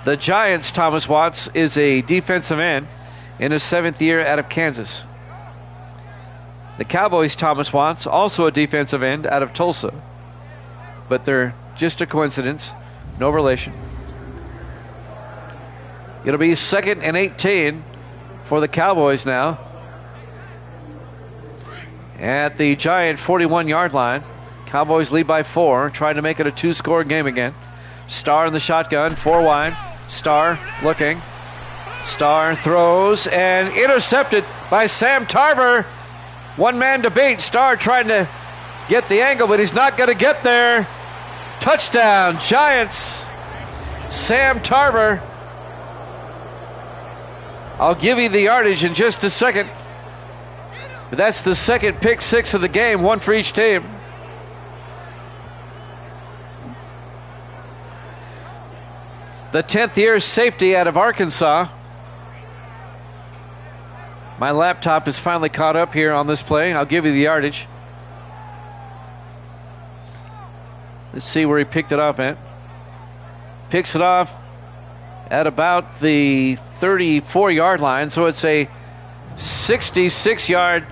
The Giants' Thomas Watts is a defensive end in his 7th year out of Kansas. The Cowboys' Thomas Watts, also a defensive end out of Tulsa. But they're just a coincidence. No relation. It'll be 2nd and 18 for the Cowboys now. At the Giant 41-yard line. Cowboys lead by 4, trying to make it a 2-score game again. Starr in the shotgun, 4 wide. Starr looking. Starr throws and intercepted by Sam Tarver. One man to beat. Starr trying to get the angle, but he's not going to get there. Touchdown, Giants. Sam Tarver. I'll give you the yardage in just a second. But that's the 2nd pick 6 of the game, 1 for each team. The 10th year safety out of Arkansas. My laptop is finally caught up here on this play. I'll give you the yardage. Let's see where he picked it off at. Picks it off at about the 34-yard line. So it's a 66-yard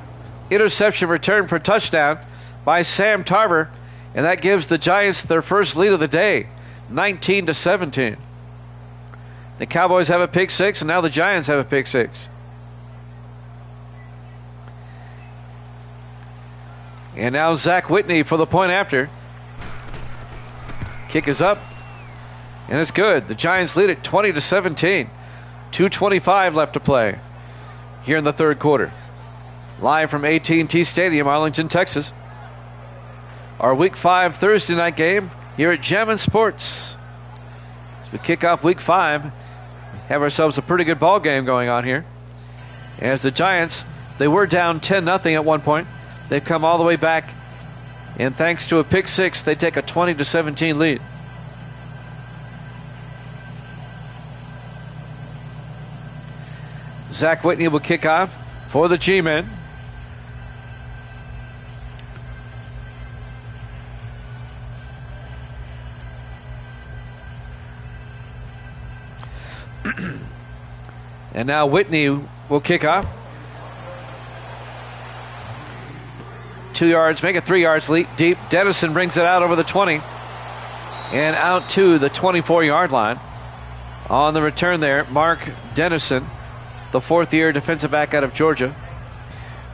interception return for touchdown by Sam Tarver. And that gives the Giants their first lead of the day, 19-17. The Cowboys have a pick 6, and now the Giants have a pick 6. And now Zach Whitney for the point after. Kick is up, and it's good. The Giants lead it 20-17. 2:25 left to play here in the third quarter. Live from AT&T Stadium, Arlington, Texas. Our Week 5 Thursday night game here at Jammin' Sports. As we kick off Week 5, we have ourselves a pretty good ball game going on here. As the Giants, they were down 10-0 at one point. They've come all the way back, and thanks to a pick 6, they take a 20-17 lead. Zach Whitney will kick off for the G-Men. And now Whitney will kick off. 2 yards, make it 3 yards deep. Dennison brings it out over the 20 and out to the 24-yard line. On the return there, Mark Dennison, the fourth-year defensive back out of Georgia.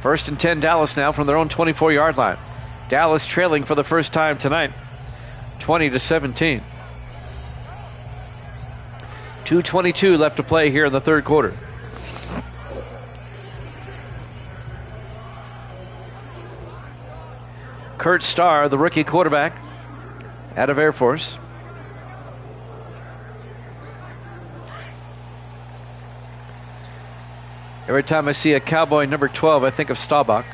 1st and 10 Dallas now from their own 24-yard line. Dallas trailing for the first time tonight, 20-17. 2:22 left to play here in the third quarter. Kurt Starr, the rookie quarterback out of Air Force. Every time I see a Cowboy number 12, I think of Staubach.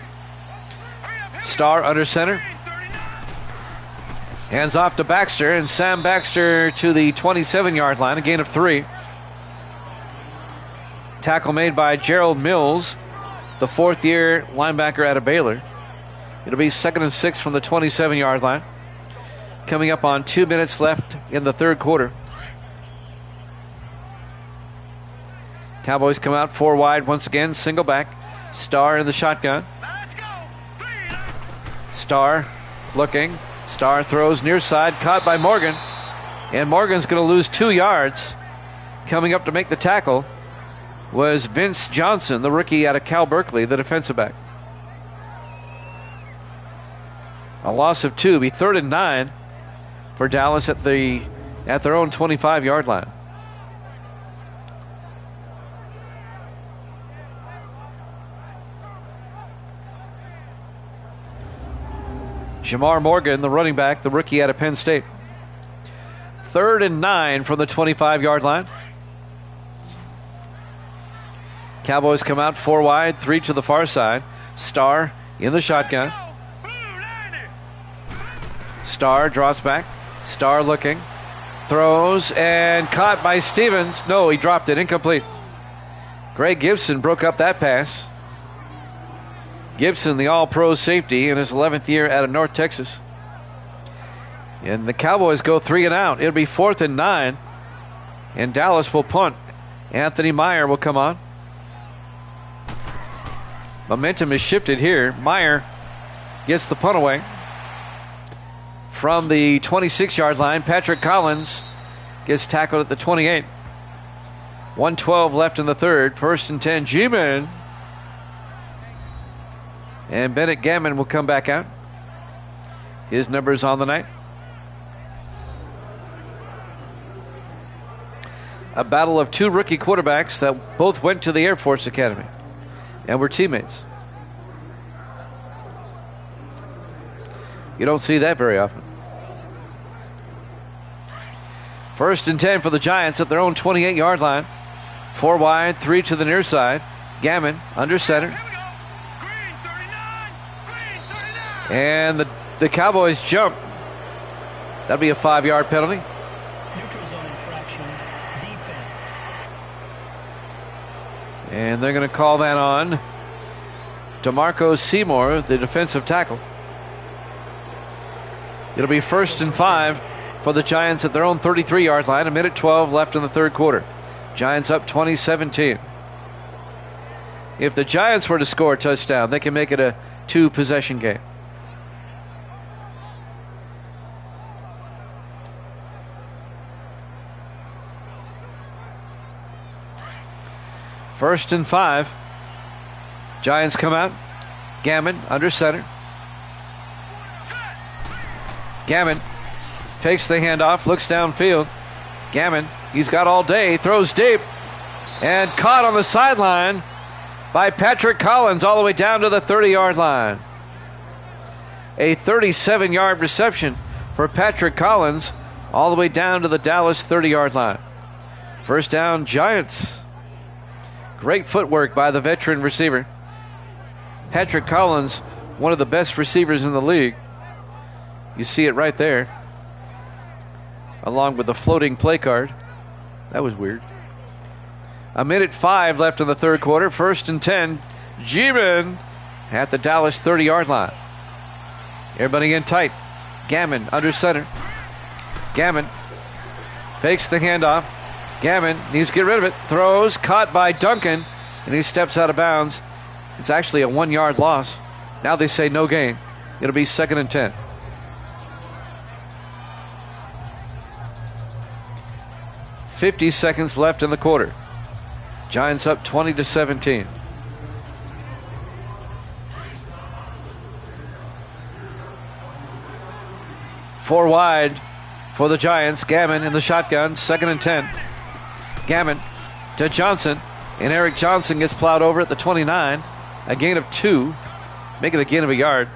Starr under center. Hands off to Baxter, and Sam Baxter to the 27-yard line, a gain of 3. Tackle made by Gerald Mills, the fourth-year linebacker out of Baylor. It'll be 2nd and 6 from the 27-yard line. Coming up on 2 minutes left in the third quarter. Cowboys come out 4 wide once again, single back. Starr in the shotgun. Starr looking. Starr throws near side, caught by Morgan. And Morgan's going to lose 2 yards. Coming up to make the tackle was Vince Johnson, the rookie out of Cal Berkeley, the defensive back. A loss of 2. Be 3rd and 9 for Dallas at their own 25-yard line. Jamar Morgan, the running back, the rookie out of Penn State. 3rd and 9 from the 25-yard line. Cowboys come out 4 wide, 3 to the far side. Starr in the shotgun. Starr draws back. Starr looking. Throws and caught by Stevens. No, he dropped it. Incomplete. Greg Gibson broke up that pass. Gibson, the all-pro safety in his 11th year out of North Texas. And the Cowboys go 3 and out. It'll be 4th and 9. And Dallas will punt. Anthony Meyer will come on. Momentum is shifted here. Meyer gets the punt away. From the 26-yard line, Patrick Collins gets tackled at the 28. 1:12 left in the third. 1st and 10, G-Men. And Bennett Gammon will come back out. His numbers on the night. A battle of 2 rookie quarterbacks that both went to the Air Force Academy and were teammates. You don't see that very often. 1st and 10 for the Giants at their own 28-yard line. 4 wide, 3 to the near side. Gammon under center. And the Cowboys jump. That'll be a 5-yard penalty. Neutral zone infraction, defense. And they're going to call that on DeMarco Seymour, the defensive tackle. It'll be 1st and 5 for the Giants at their own 33-yard line. 1:12 left in the third quarter. Giants up 20-17. If the Giants were to score a touchdown, they can make it a 2-possession game. First and 5. Giants come out. Gammon under center. Gammon takes the handoff, looks downfield. Gammon, he's got all day, throws deep, and caught on the sideline by Patrick Collins all the way down to the 30-yard line. A 37-yard reception for Patrick Collins all the way down to the Dallas 30-yard line. First down, Giants. Great footwork by the veteran receiver. Patrick Collins, one of the best receivers in the league. You see it right there, along with the floating play card. That was weird. 1:05 left in the third quarter. 1st and 10. G-Men at the Dallas 30-yard line. Everybody in tight. Gammon under center. Gammon fakes the handoff. Gammon needs to get rid of it. Throws, caught by Duncan, and he steps out of bounds. It's actually a 1-yard loss. Now they say no gain. It'll be 2nd and 10. .50 seconds left in the quarter. Giants up 20-17. Four wide for the Giants. Gammon in the shotgun. 2nd and 10. Gammon to Johnson. And Eric Johnson gets plowed over at the 29. A gain of 2. Making a gain of a yard.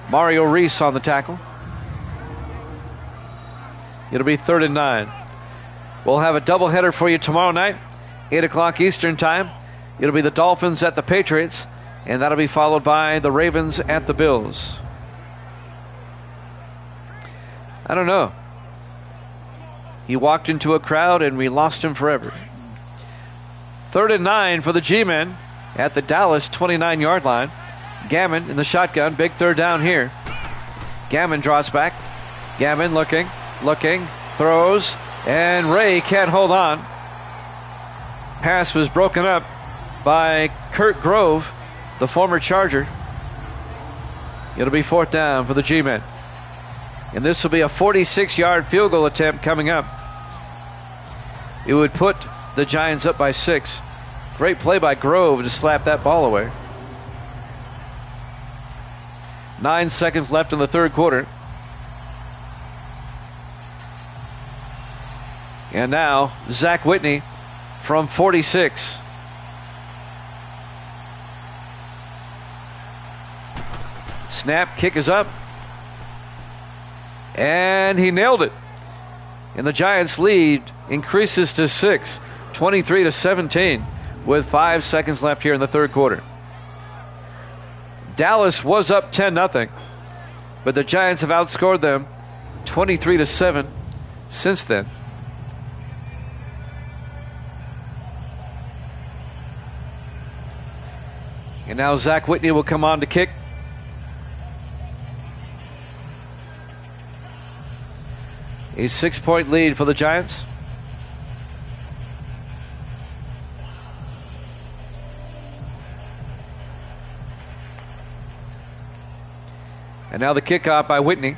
Mario Reese on the tackle. It'll be 3rd and 9. We'll have a doubleheader for you tomorrow night. 8 o'clock Eastern time. It'll be the Dolphins at the Patriots. And that'll be followed by the Ravens at the Bills. I don't know. He walked into a crowd and we lost him forever. 3rd and 9 for the G-Men at the Dallas 29-yard line. Gammon in the shotgun. Big third down here. Gammon draws back. Gammon looking, throws, and Ray can't hold on. Pass was broken up by Kurt Grove, the former Charger. It'll be 4th down for the G-Men. And this will be a 46-yard field goal attempt coming up. It would put the Giants up by 6. Great play by Grove to slap that ball away. 9 seconds left in the third quarter. And now Zach Whitney from 46. Snap, kick is up. And he nailed it. And the Giants' lead increases to 6, 23-17, with 5 seconds left here in the third quarter. Dallas was up 10-0, but the Giants have outscored them 23-7 since then. And now Zach Whitney will come on to kick. A 6-point lead for the Giants. And now the kickoff by Whitney.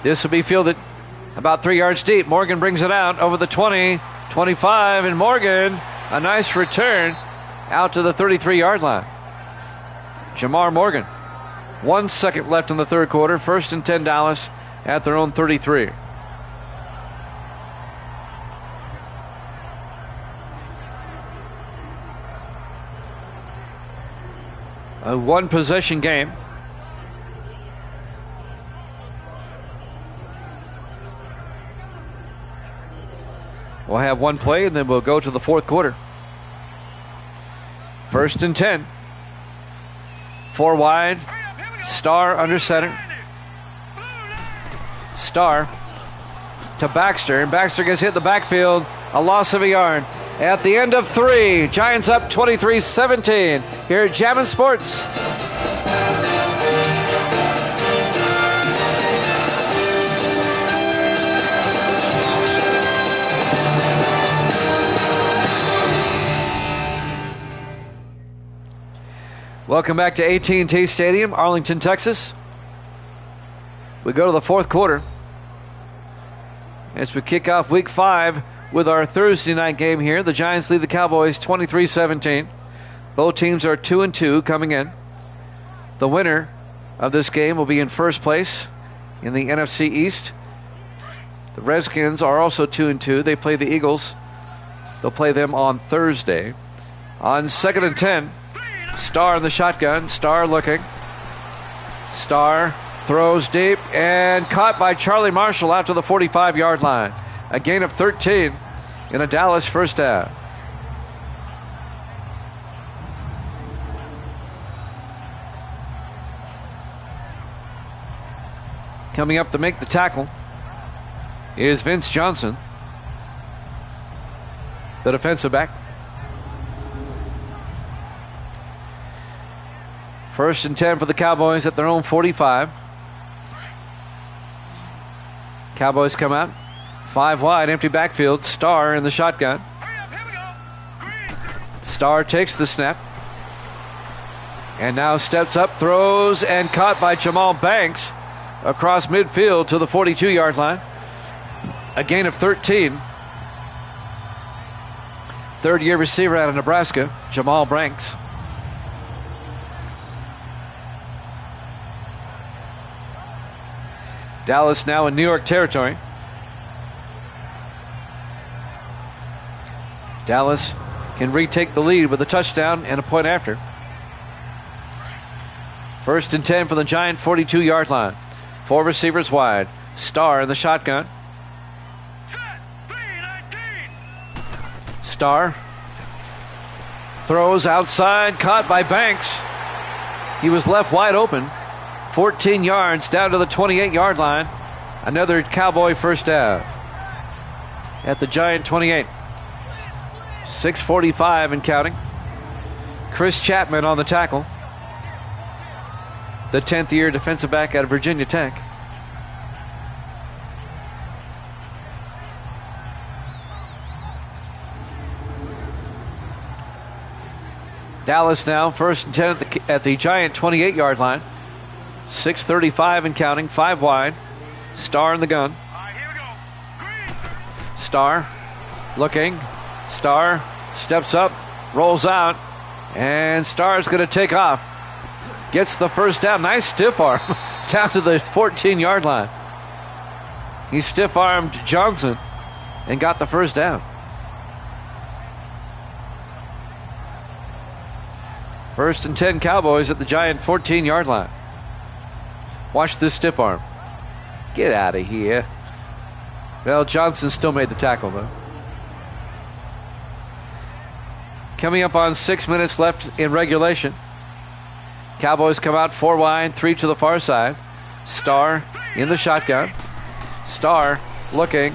This will be fielded about 3 yards deep. Morgan brings it out over the 20, 25, and Morgan, a nice return out to the 33-yard line. Jamar Morgan. 1 second left in the third quarter. 1st and 10 Dallas at their own 33. A one-possession game. We'll have one play and then we'll go to the fourth quarter. 1st and 10. 4 wide. Starr under center. Starr to Baxter, and Baxter gets hit in the backfield. A loss of a yard. At the end of 3, Giants up 23-17 here at Jammin' Sports. Welcome back to AT&T Stadium, Arlington, Texas. We go to the fourth quarter as we kick off Week 5 with our Thursday night game here. The Giants lead the Cowboys 23-17. Both teams are 2-2 coming in. The winner of this game will be in first place in the NFC East. The Redskins are also 2-2. They play the Eagles. They'll play them on Thursday. On 2nd and 10, Starr in the shotgun. Starr looking. Starr throws deep and caught by Charlie Marshall out to the 45-yard line. A gain of 13 in a Dallas first down. Coming up to make the tackle is Vince Johnson. the defensive back. First and 10 for the Cowboys at their own 45. Cowboys come out. 5 wide, empty backfield. Starr in the shotgun. Starr takes the snap. And now steps up, throws, and caught by Jamal Banks across midfield to the 42-yard line. A gain of 13. Third-year receiver out of Nebraska, Jamal Banks. Dallas now in New York territory. Dallas can retake the lead with a touchdown and a point after. First and 10 for the Giant 42-yard line. 4 receivers wide. Starr in the shotgun. Starr throws outside, caught by Banks. He was left wide open. 14 yards down to the 28-yard line. Another Cowboy first down at the Giant 28. 6:45 and counting. Chris Chapman on the tackle. The 10th-year defensive back out of Virginia Tech. Dallas now first and 10 at the Giant 28-yard line. 6:35 and counting. 5 wide. Starr in the gun. Starr looking. Starr steps up, rolls out, and Starr's going to take off. Gets the first down. Nice stiff arm down to the 14-yard line. He stiff-armed Johnson and got the first down. First and 10 Cowboys at the Giant 14-yard line. Watch this stiff arm. Get out of here. Well, Johnson still made the tackle, though. Coming up on 6 minutes left in regulation. Cowboys come out 4 wide, 3 to the far side. Starr in the shotgun. Starr looking,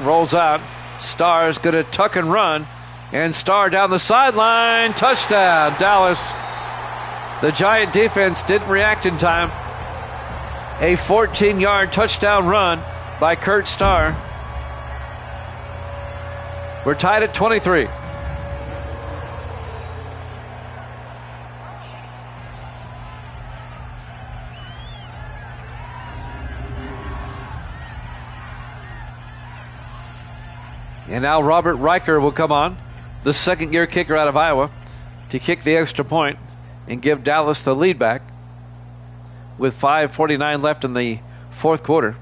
rolls out. Starr's going to tuck and run. And Starr down the sideline. Touchdown, Dallas. The Giant defense didn't react in time. A 14-yard touchdown run by Kurt Starr. We're tied at 23. And now Robert Riker will come on, the second-year kicker out of Iowa, to kick the extra point and give Dallas the lead back with 5:49 left in the fourth quarter.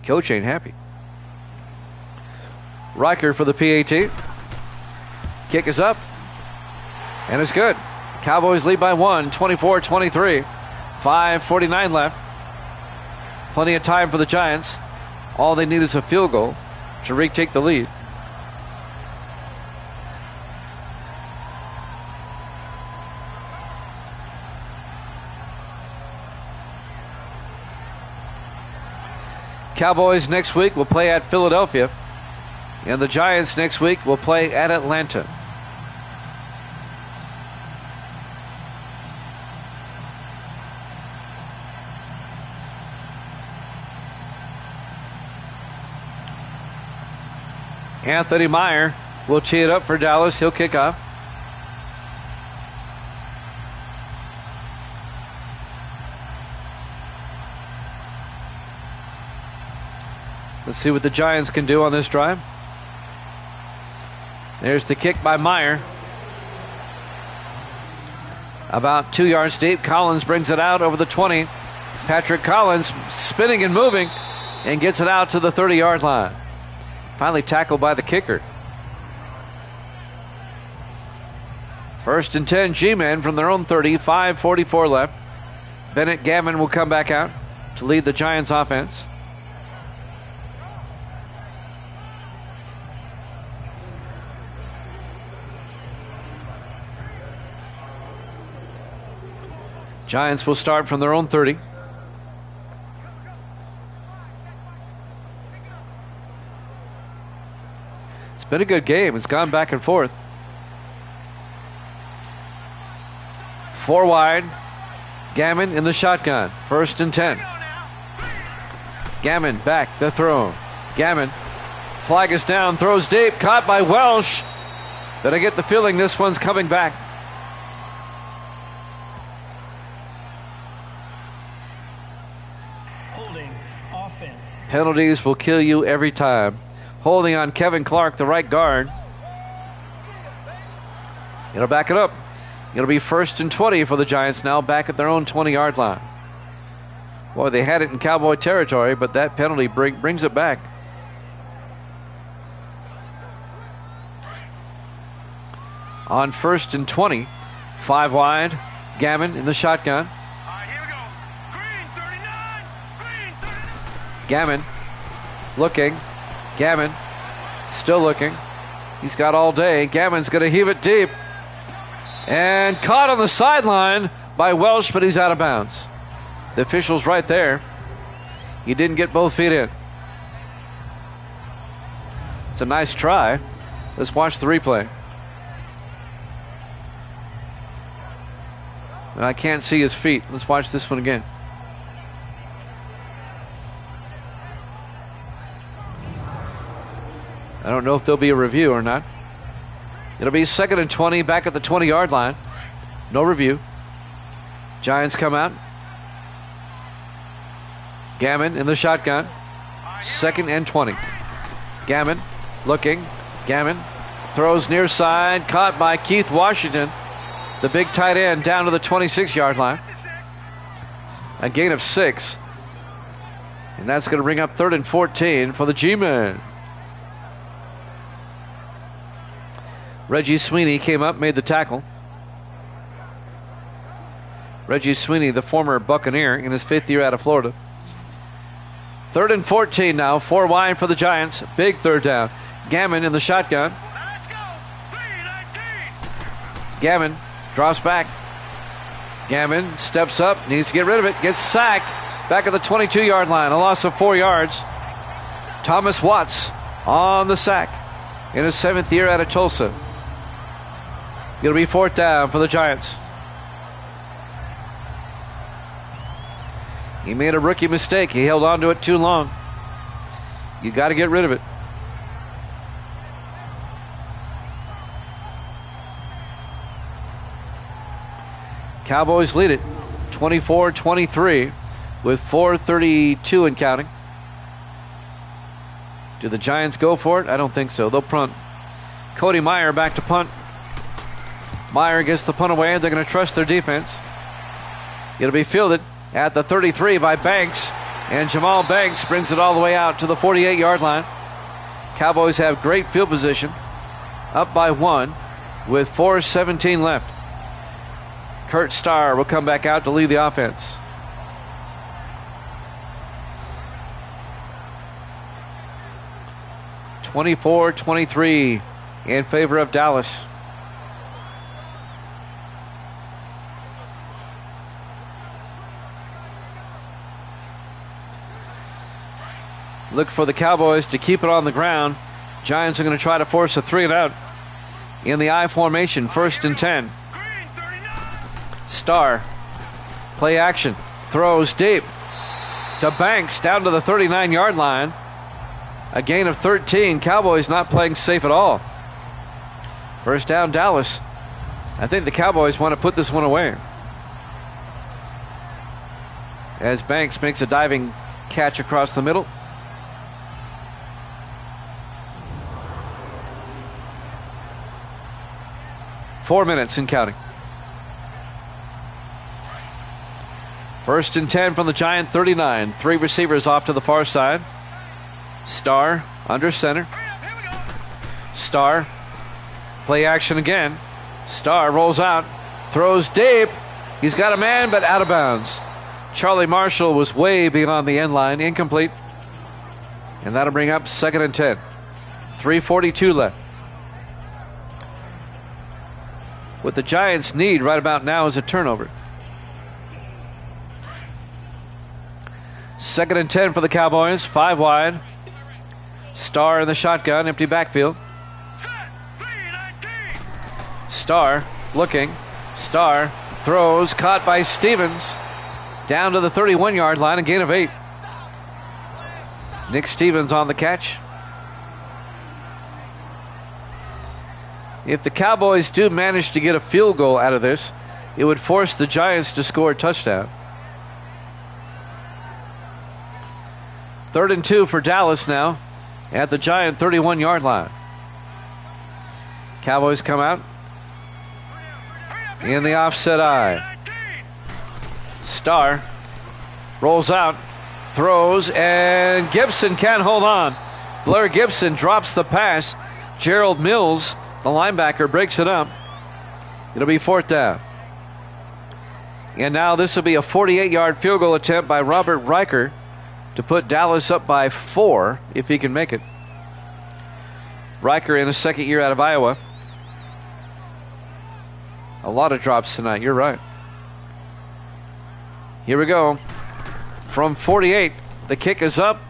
Coach ain't happy. Riker for the PAT. Kick is up. And it's good. Cowboys lead by 1, 24-23. 5:49 left. Plenty of time for the Giants. All they need is a field goal to retake the lead. Cowboys next week will play at Philadelphia. And the Giants next week will play at Atlanta. Anthony Meyer will tee it up for Dallas. He'll kick off. Let's see what the Giants can do on this drive. There's the kick by Meyer. About 2 yards deep. Collins brings it out over the 20. Patrick Collins spinning and moving and gets it out to the 30-yard line. Finally tackled by the kicker. First and 10 G-men from their own 30. 5:44 left. Bennett Gavin will come back out to lead the Giants offense. Giants will start from their own 30. It's been a good game. It's gone back and forth. 4 wide. Gammon in the shotgun. 1st and 10. Gammon back, the throw. Gammon, flag is down, throws deep, caught by Welsh. But I get the feeling this one's coming back. Holding offense. Penalties will kill you every time. Holding on Kevin Clark, the right guard. It'll back it up. It'll be 1st and 20 for the Giants now, back at their own 20-yard line. Boy, they had it in Cowboy territory, but that penalty brings it back. On 1st and 20, 5 wide. Gammon in the shotgun. All right, here we go. Green 39. Green 39. Gammon looking. Gammon still looking. He's got all day. Gammon's going to heave it deep. And caught on the sideline by Welsh, but he's out of bounds. The official's right there. He didn't get both feet in. It's a nice try. Let's watch the replay. I can't see his feet. Let's watch this one again. I don't know if there'll be a review or not. It'll be 2nd and 20, back at the 20-yard line. No review. Giants come out. Gammon in the shotgun. 2nd and 20. Gammon looking. Gammon throws near side. Caught by Keith Washington, the big tight end, down to the 26-yard line. A gain of 6. And that's going to bring up 3rd and 14 for the G-Men. Reggie Sweeney came up, made the tackle. Reggie Sweeney, the former Buccaneer, in his 5th year out of Florida. 3rd and 14 now, 4 wide for the Giants. Big 3rd down. Gammon in the shotgun. Let's go. 3-19. Gammon drops back. Gammon steps up, needs to get rid of it, gets sacked. Back at the 22-yard line, a loss of 4 yards. Thomas Watts on the sack in his 7th year out of Tulsa. It'll be 4th down for the Giants. He made a rookie mistake. He held on to it too long. You got to get rid of it. Cowboys lead it 24-23 with 4:32 and counting. Do the Giants go for it? I don't think so. They'll punt. Cody Meyer back to punt. Meyer gets the punt away. They're going to trust their defense. It'll be fielded at the 33 by Banks. And Jamal Banks brings it all the way out to the 48-yard line. Cowboys have great field position. Up by 1 with 4:17 left. Kurt Starr will come back out to lead the offense. (24-23) in favor of Dallas. Look for the Cowboys to keep it on the ground. Giants are going to try to force a 3-and-out in the I formation. 1st and 10. Starr, play action, throws deep to Banks down to the 39-yard line. A gain of 13. Cowboys not playing safe at all. 1st down, Dallas. I think the Cowboys want to put this one away. As Banks makes a diving catch across the middle. Four minutes and counting. 1st and 10 from the Giant 39. 3 receivers off to the far side. Starr under center. Starr, play action again. Starr rolls out, throws deep. He's got a man, but out of bounds. Charlie Marshall was way beyond the end line, incomplete. And that'll bring up 2nd and 10. 3:42 left. What the Giants need right about now is a turnover. 2nd and 10 for the Cowboys. 5 wide. Starr in the shotgun, empty backfield. Starr looking. Starr throws, caught by Stevens. Down to the 31-yard line, a gain of 8. Nick Stevens on the catch. If the Cowboys do manage to get a field goal out of this, it would force the Giants to score a touchdown. 3rd and 2 for Dallas now at the Giant 31-yard line. Cowboys come out in the offset eye. Starr rolls out, throws, and Gibson can't hold on. Blair Gibson drops the pass. Gerald Mills, the linebacker, breaks it up. It'll be 4th down. And now this will be a 48-yard field goal attempt by Robert Riker to put Dallas up by 4 if he can make it. Riker in his second year out of Iowa. A lot of drops tonight, you're right. Here we go. From 48, the kick is up,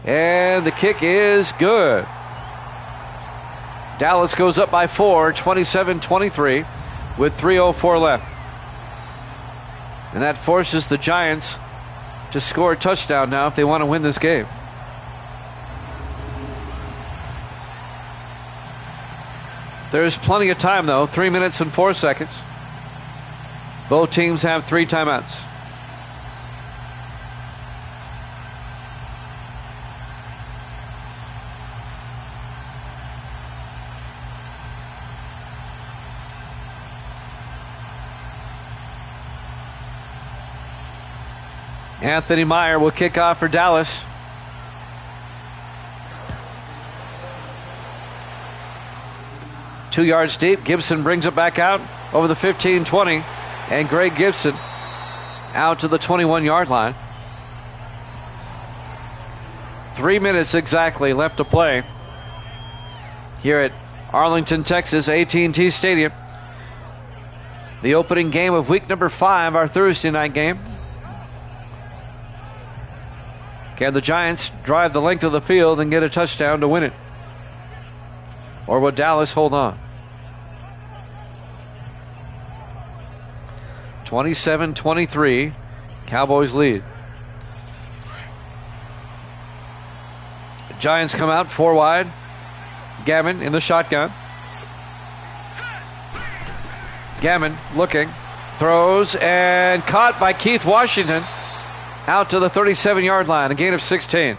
and the kick is good. Dallas goes up by 4, 27-23, with 3:04 left. And that forces the Giants to score a touchdown now if they want to win this game. There's plenty of time, though. 3 minutes and 4 seconds. Both teams have 3 timeouts. Anthony Meyer will kick off for Dallas. Two yards deep. Gibson brings it back out over the 15-20. And Greg Gibson out to the 21-yard line. 3 minutes exactly left to play here at Arlington, Texas, AT&T Stadium. The opening game of week number 5, our Thursday night game. Can the Giants drive the length of the field and get a touchdown to win it? Or will Dallas hold on? 27-23, Cowboys lead. The Giants come out 4 wide. Gammon in the shotgun. Gammon looking, throws, and caught by Keith Washington. Out to the 37-yard line, a gain of 16.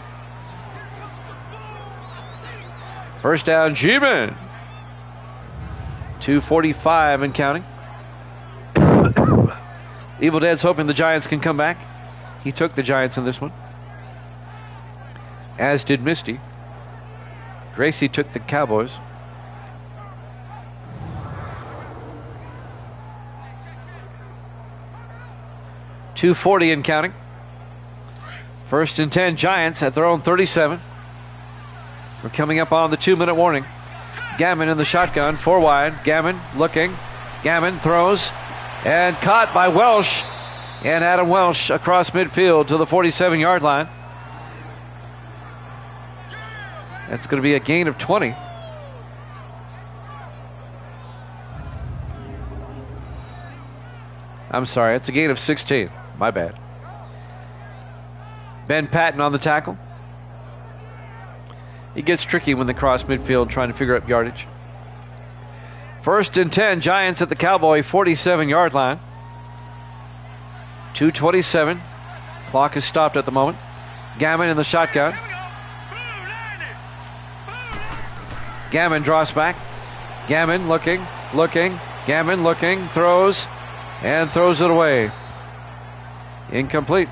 First down, G-Man. 2:45 and counting. Evil Dead's hoping the Giants can come back. He took the Giants in this one, as did Misty. Gracie took the Cowboys. .240 and counting. 1st and 10, Giants at their own 37. We're coming up on the 2-minute warning. Gammon in the shotgun, 4 wide. Gammon looking. Gammon throws and caught by Welsh. And Adam Welsh across midfield to the 47-yard line. That's going to be a gain of 20. I'm sorry, it's a gain of 16. My bad. Ben Patton on the tackle. It gets tricky when they cross midfield trying to figure out yardage. 1st and 10, Giants at the Cowboy 47-yard line. 2:27. Clock is stopped at the moment. Gammon in the shotgun. Gammon draws back. Gammon looking. Gammon looking, throws, and throws it away. Incomplete.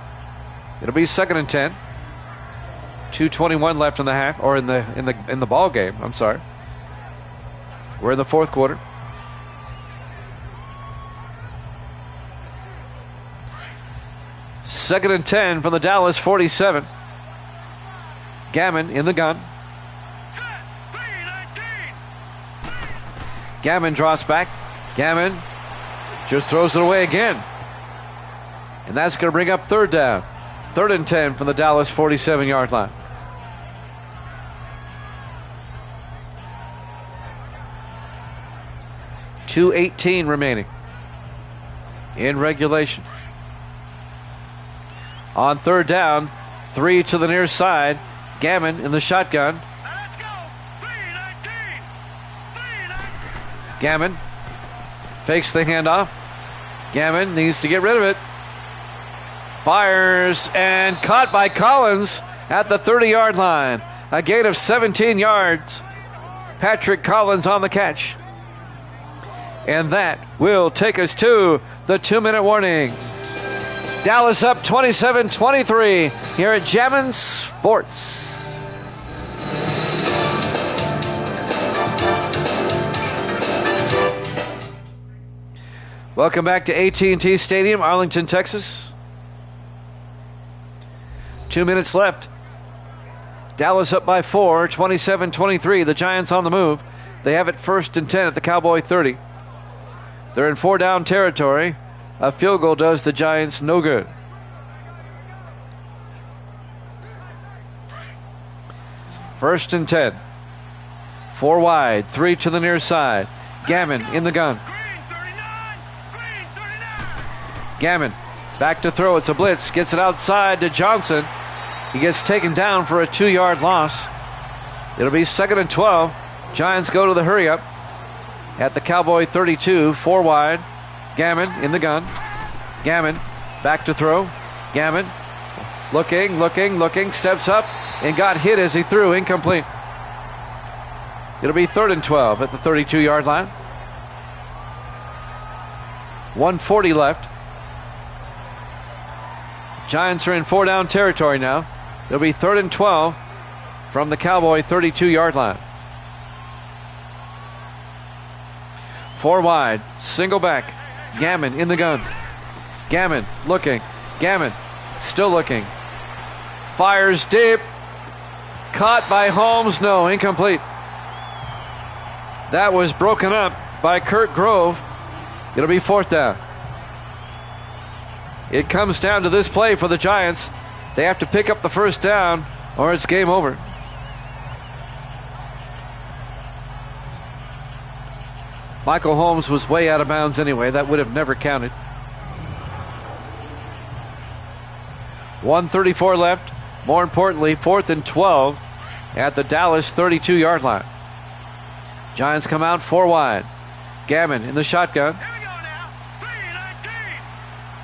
It'll be 2nd and 10. 2:21 left in the half, or in the ball game. I'm sorry. We're in the 4th quarter. Second and 10 from the Dallas 47. Gammon in the gun. Gammon draws back. Gammon just throws it away again. And that's going to bring up 3rd down. 3rd and 10 from the Dallas 47-yard line. 2:18 remaining in regulation. On third down, 3 to the near side. Gammon in the shotgun. Now let's go. 319. 319. Gammon fakes the handoff. Gammon needs to get rid of it. Fires and caught by Collins at the 30-yard line. A gain of 17 yards. Patrick Collins on the catch. And that will take us to the 2-minute warning. Dallas up 27-23 here at Jammin' Sports. Welcome back to AT&T Stadium, Arlington, Texas. 2 minutes left. Dallas up by 4, 27-23. The Giants on the move. They have it 1st and 10 at the Cowboy 30. They're in 4-down territory. A field goal does the Giants no good. First and 10. 4 wide, 3 to the near side. Gammon in the gun. Green 39. Green 39. Gammon back to throw. It's a blitz. Gets it outside to Johnson. He gets taken down for a 2-yard loss. It'll be 2nd and 12. Giants go to the hurry up at the Cowboy 32. 4 wide. Gammon in the gun. Gammon back to throw. Gammon looking, steps up and got hit as he threw. Incomplete. It'll be 3rd and 12 at the 32-yard line. 1:40 left. Giants are in 4-down territory now. It'll be 3rd and 12 from the Cowboy 32-yard line. 4 wide, single back. Gammon in the gun. Gammon looking. Gammon still looking. Fires deep. Caught by Holmes. No, incomplete. That was broken up by Kurt Grove. It'll be 4th down. It comes down to this play for the Giants. They have to pick up the 1st down or it's game over. Michael Holmes was way out of bounds anyway. That would have never counted. 1:34 left. More importantly, 4th and 12 at the Dallas 32-yard line. Giants come out 4 wide. Gammon in the shotgun. Here we go now. 319.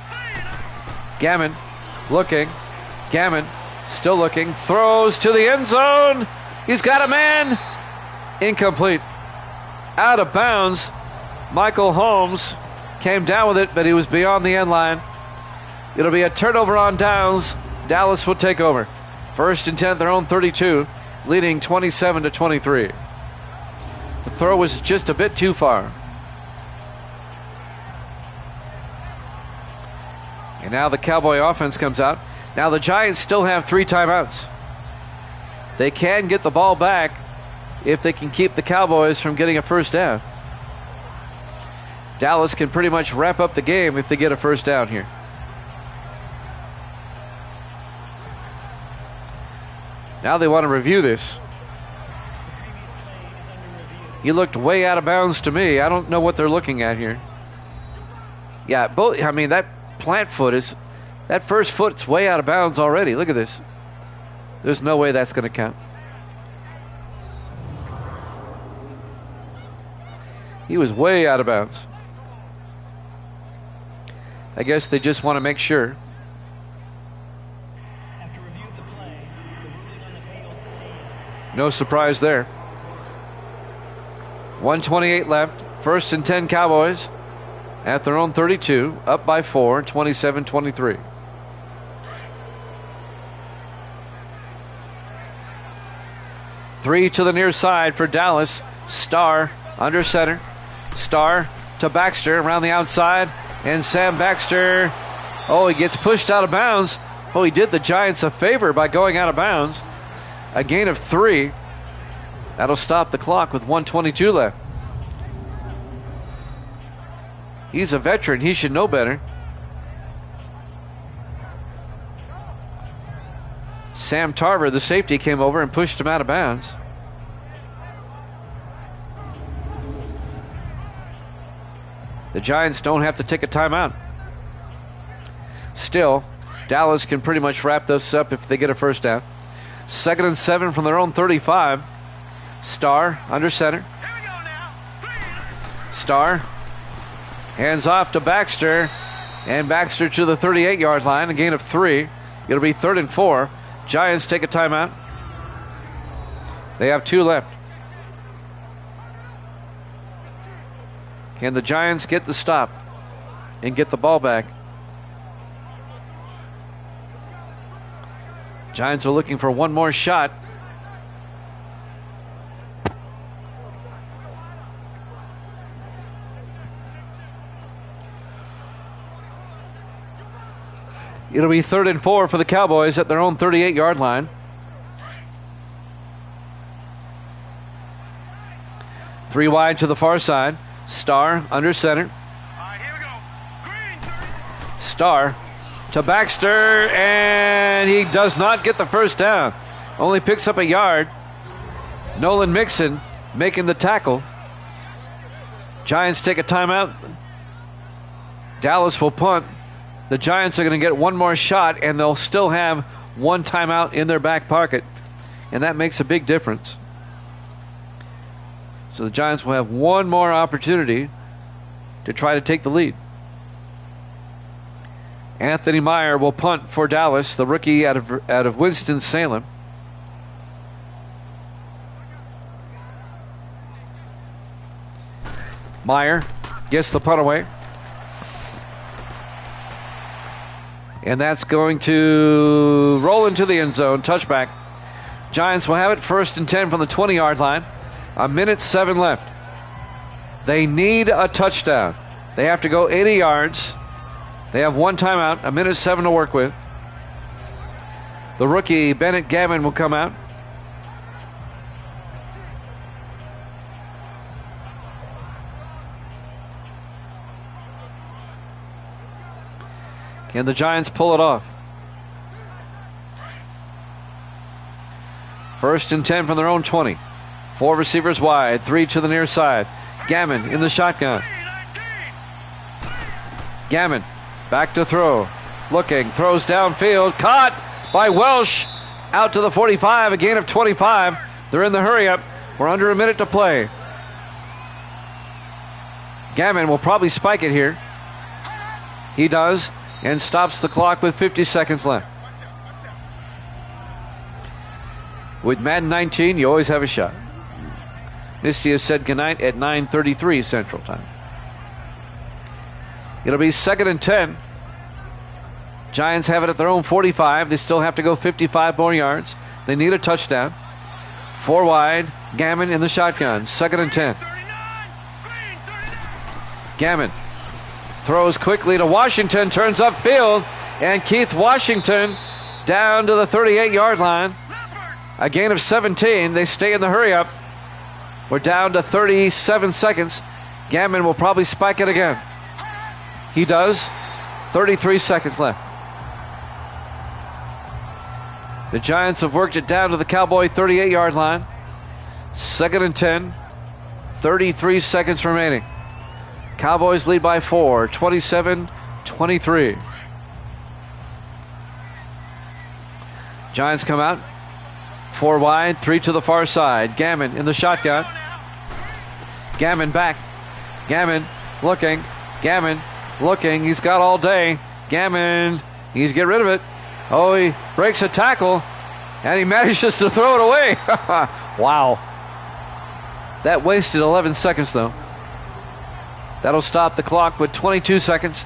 319. Gammon looking. Gammon still looking. Throws to the end zone. He's got a man. Incomplete. Out of bounds. Michael Holmes came down with it, but he was beyond the end line. It'll be a turnover on downs. Dallas will take over. 1st and 10 at their own 32, leading 27-23. The throw was just a bit too far. And now the Cowboy offense comes out. Now the Giants still have 3 timeouts. They can get the ball back if they can keep the Cowboys from getting a 1st down. Dallas can pretty much wrap up the game if they get a 1st down here. Now they want to review this. Previous play is under review. He looked way out of bounds to me. I don't know what they're looking at here. Yeah, both. I mean, that plant foot is, that first foot's way out of bounds already. Look at this. There's no way that's going to count. He was way out of bounds. I guess they just want to make sure. After review of the play, the ruling on the field stands. No surprise there. 1:28 left. 1st and 10 Cowboys at their own 32. Up by 4, 27-23. Three to the near side for Dallas. Starr under center. Starr to Baxter around the outside. And Sam Baxter, he gets pushed out of bounds. He did the Giants a favor by going out of bounds. A gain of 3. That'll stop the clock with 1:22 left. He's a veteran. He should know better. Sam Tarver, the safety, came over and pushed him out of bounds. The Giants don't have to take a timeout. Still, Dallas can pretty much wrap this up if they get a first down. 2nd and 7 from their own 35. Starr under center. Here we go now. Starr hands off to Baxter, and Baxter to the 38-yard line, a gain of 3. It'll be 3rd and 4. Giants take a timeout. They have 2 left. Can the Giants get the stop and get the ball back? Giants are looking for one more shot. It'll be 3rd and 4 for the Cowboys at their own 38-yard line. 3 wide to the far side. Starr under center. All right, here we go. Green. Starr to Baxter, and he does not get the first down. Only picks up a yard. Nolan Mixon making the tackle. Giants take a timeout. Dallas will punt. The Giants are going to get one more shot, and they'll still have one timeout in their back pocket, and that makes a big difference. So the Giants will have one more opportunity to try to take the lead. Anthony Meyer will punt for Dallas, the rookie out of Winston-Salem. Meyer gets the punt away. And that's going to roll into the end zone. Touchback. Giants will have it 1st and 10 from the 20-yard line. 1:07 left. They need a touchdown. They have to go 80 yards. They have one timeout. 1:07 to work with. The rookie, Bennett Gavin, will come out. Can the Giants pull it off? 1st and 10 from their own 20. 4 receivers wide, 3 to the near side. Gammon in the shotgun. Gammon back to throw. Looking, throws downfield. Caught by Welsh. Out to the 45, a gain of 25. They're in the hurry up. We're under a minute to play. Gammon will probably spike it here. He does, and stops the clock with 50 seconds left. With Madden 19, you always have a shot. Misty has said goodnight at 9:33 Central Time. It'll be 2nd and 10. Giants have it at their own 45. They still have to go 55 more yards. They need a touchdown. 4 wide. Gammon in the shotgun. 2nd and 10. Gammon throws quickly to Washington. Turns upfield. And Keith Washington down to the 38-yard line. A gain of 17. They stay in the hurry up. We're down to 37 seconds. Gammon will probably spike it again. He does. 33 seconds left. The Giants have worked it down to the Cowboy 38-yard line. 2nd and 10. 33 seconds remaining. Cowboys lead by 4. 27-23. Giants come out. 4 wide, 3 to the far side. Gammon in the shotgun. Gammon back. Gammon looking. Gammon looking. He's got all day. Gammon needs to get rid of it. Oh, he breaks a tackle, and he manages to throw it away. Wow. That wasted 11 seconds, though. That'll stop the clock with 22 seconds.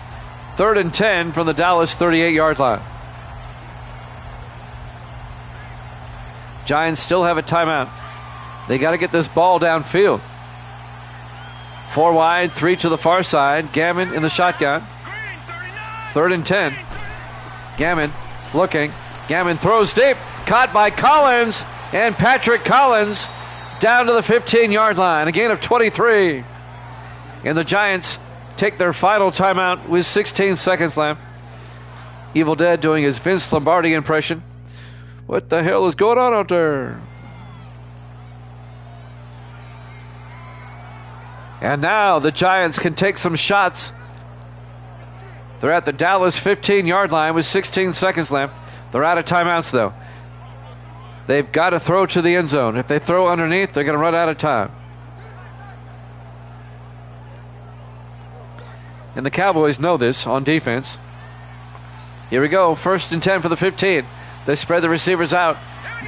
3rd and 10 from the Dallas 38-yard line. Giants still have a timeout. They got to get this ball downfield. 4 wide, 3 to the far side. Gammon in the shotgun. 3rd and 10. Gammon looking. Gammon throws deep. Caught by Collins. And Patrick Collins down to the 15-yard line. A gain of 23. And the Giants take their final timeout with 16 seconds left. Evil Dead doing his Vince Lombardi impression. What the hell is going on out there? And now the Giants can take some shots. They're at the Dallas 15-yard line with 16 seconds left. They're out of timeouts, though. They've got to throw to the end zone. If they throw underneath, they're going to run out of time. And the Cowboys know this on defense. Here we go. 1st and 10 for the 15. They spread the receivers out.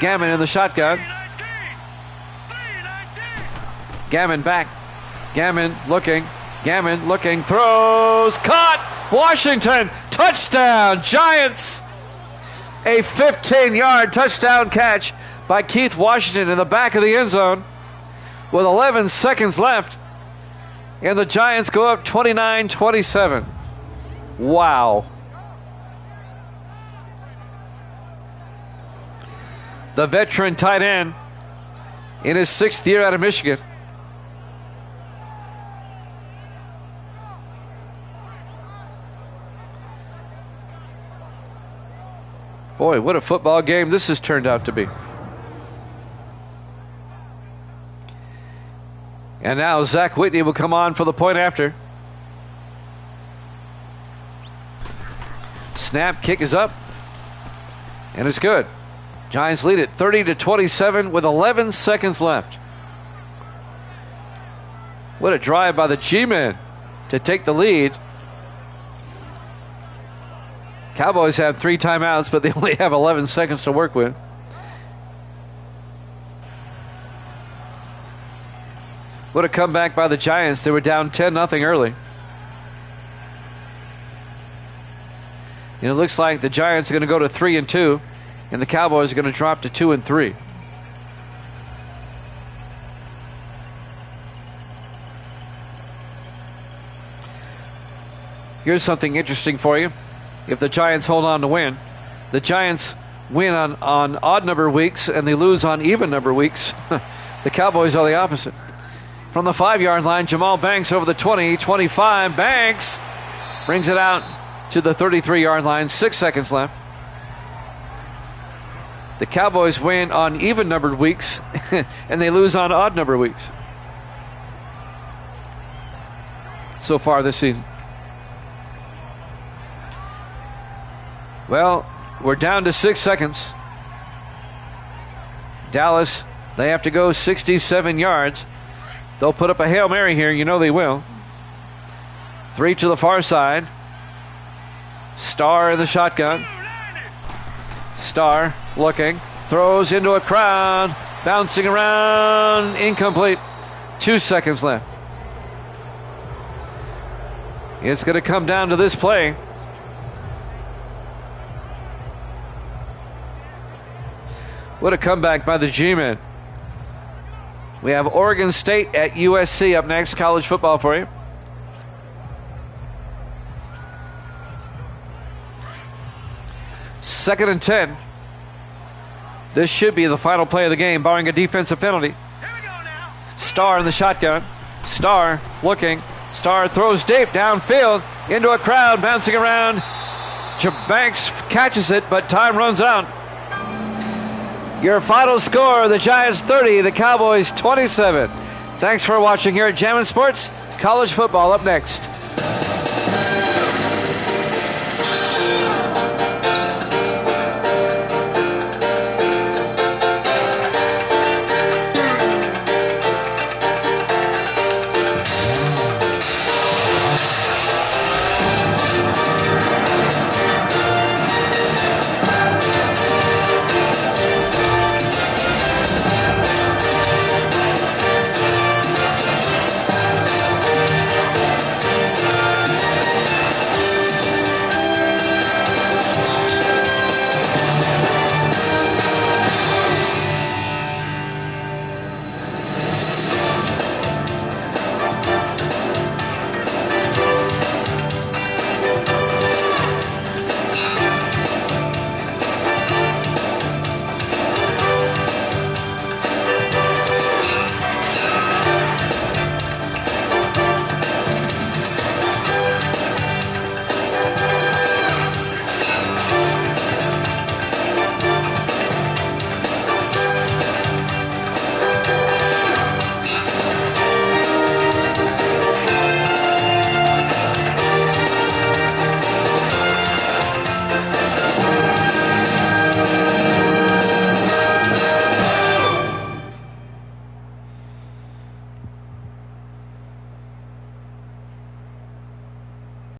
Gammon in the shotgun. 319. Gammon back. Gammon looking. Throws. Caught. Washington. Touchdown. Giants. A 15-yard touchdown catch by Keith Washington in the back of the end zone with 11 seconds left. And the Giants go up 29-27. Wow. The veteran tight end in his 6th year out of Michigan. Boy, what a football game this has turned out to be. And now Zach Whitney will come on for the point after. Snap, kick is up. And it's good. Giants lead it 30-27 with 11 seconds left. What a drive by the G-men to take the lead. Cowboys have 3 timeouts, but they only have 11 seconds to work with. What a comeback by the Giants. They were down 10-0 early. And it looks like the Giants are going to go to 3-2, and the Cowboys are going to drop to 2-3. Here's something interesting for you. If the Giants hold on to win, the Giants win on odd number weeks and they lose on even number weeks. The Cowboys are the opposite. From the 5-yard line, Jamal Banks over the 20, 25. Banks brings it out to the 33-yard line. 6 seconds left. The Cowboys win on even numbered weeks and they lose on odd number weeks so far this season. Well, we're down to 6 seconds. Dallas, they have to go 67 yards. They'll put up a Hail Mary here. You know they will. 3 to the far side. Starr in the shotgun. Starr looking. Throws into a crowd. Bouncing around. Incomplete. 2 seconds left. It's going to come down to this play. What a comeback by the G-men. We have Oregon State at USC up next. College football for you. Second and 10. This should be the final play of the game, barring a defensive penalty. Starr in the shotgun. Starr looking. Starr throws deep downfield into a crowd, bouncing around. Banks catches it, but time runs out. Your final score, the Giants 30, the Cowboys 27. Thanks for watching here at Jammin' Sports. College football up next.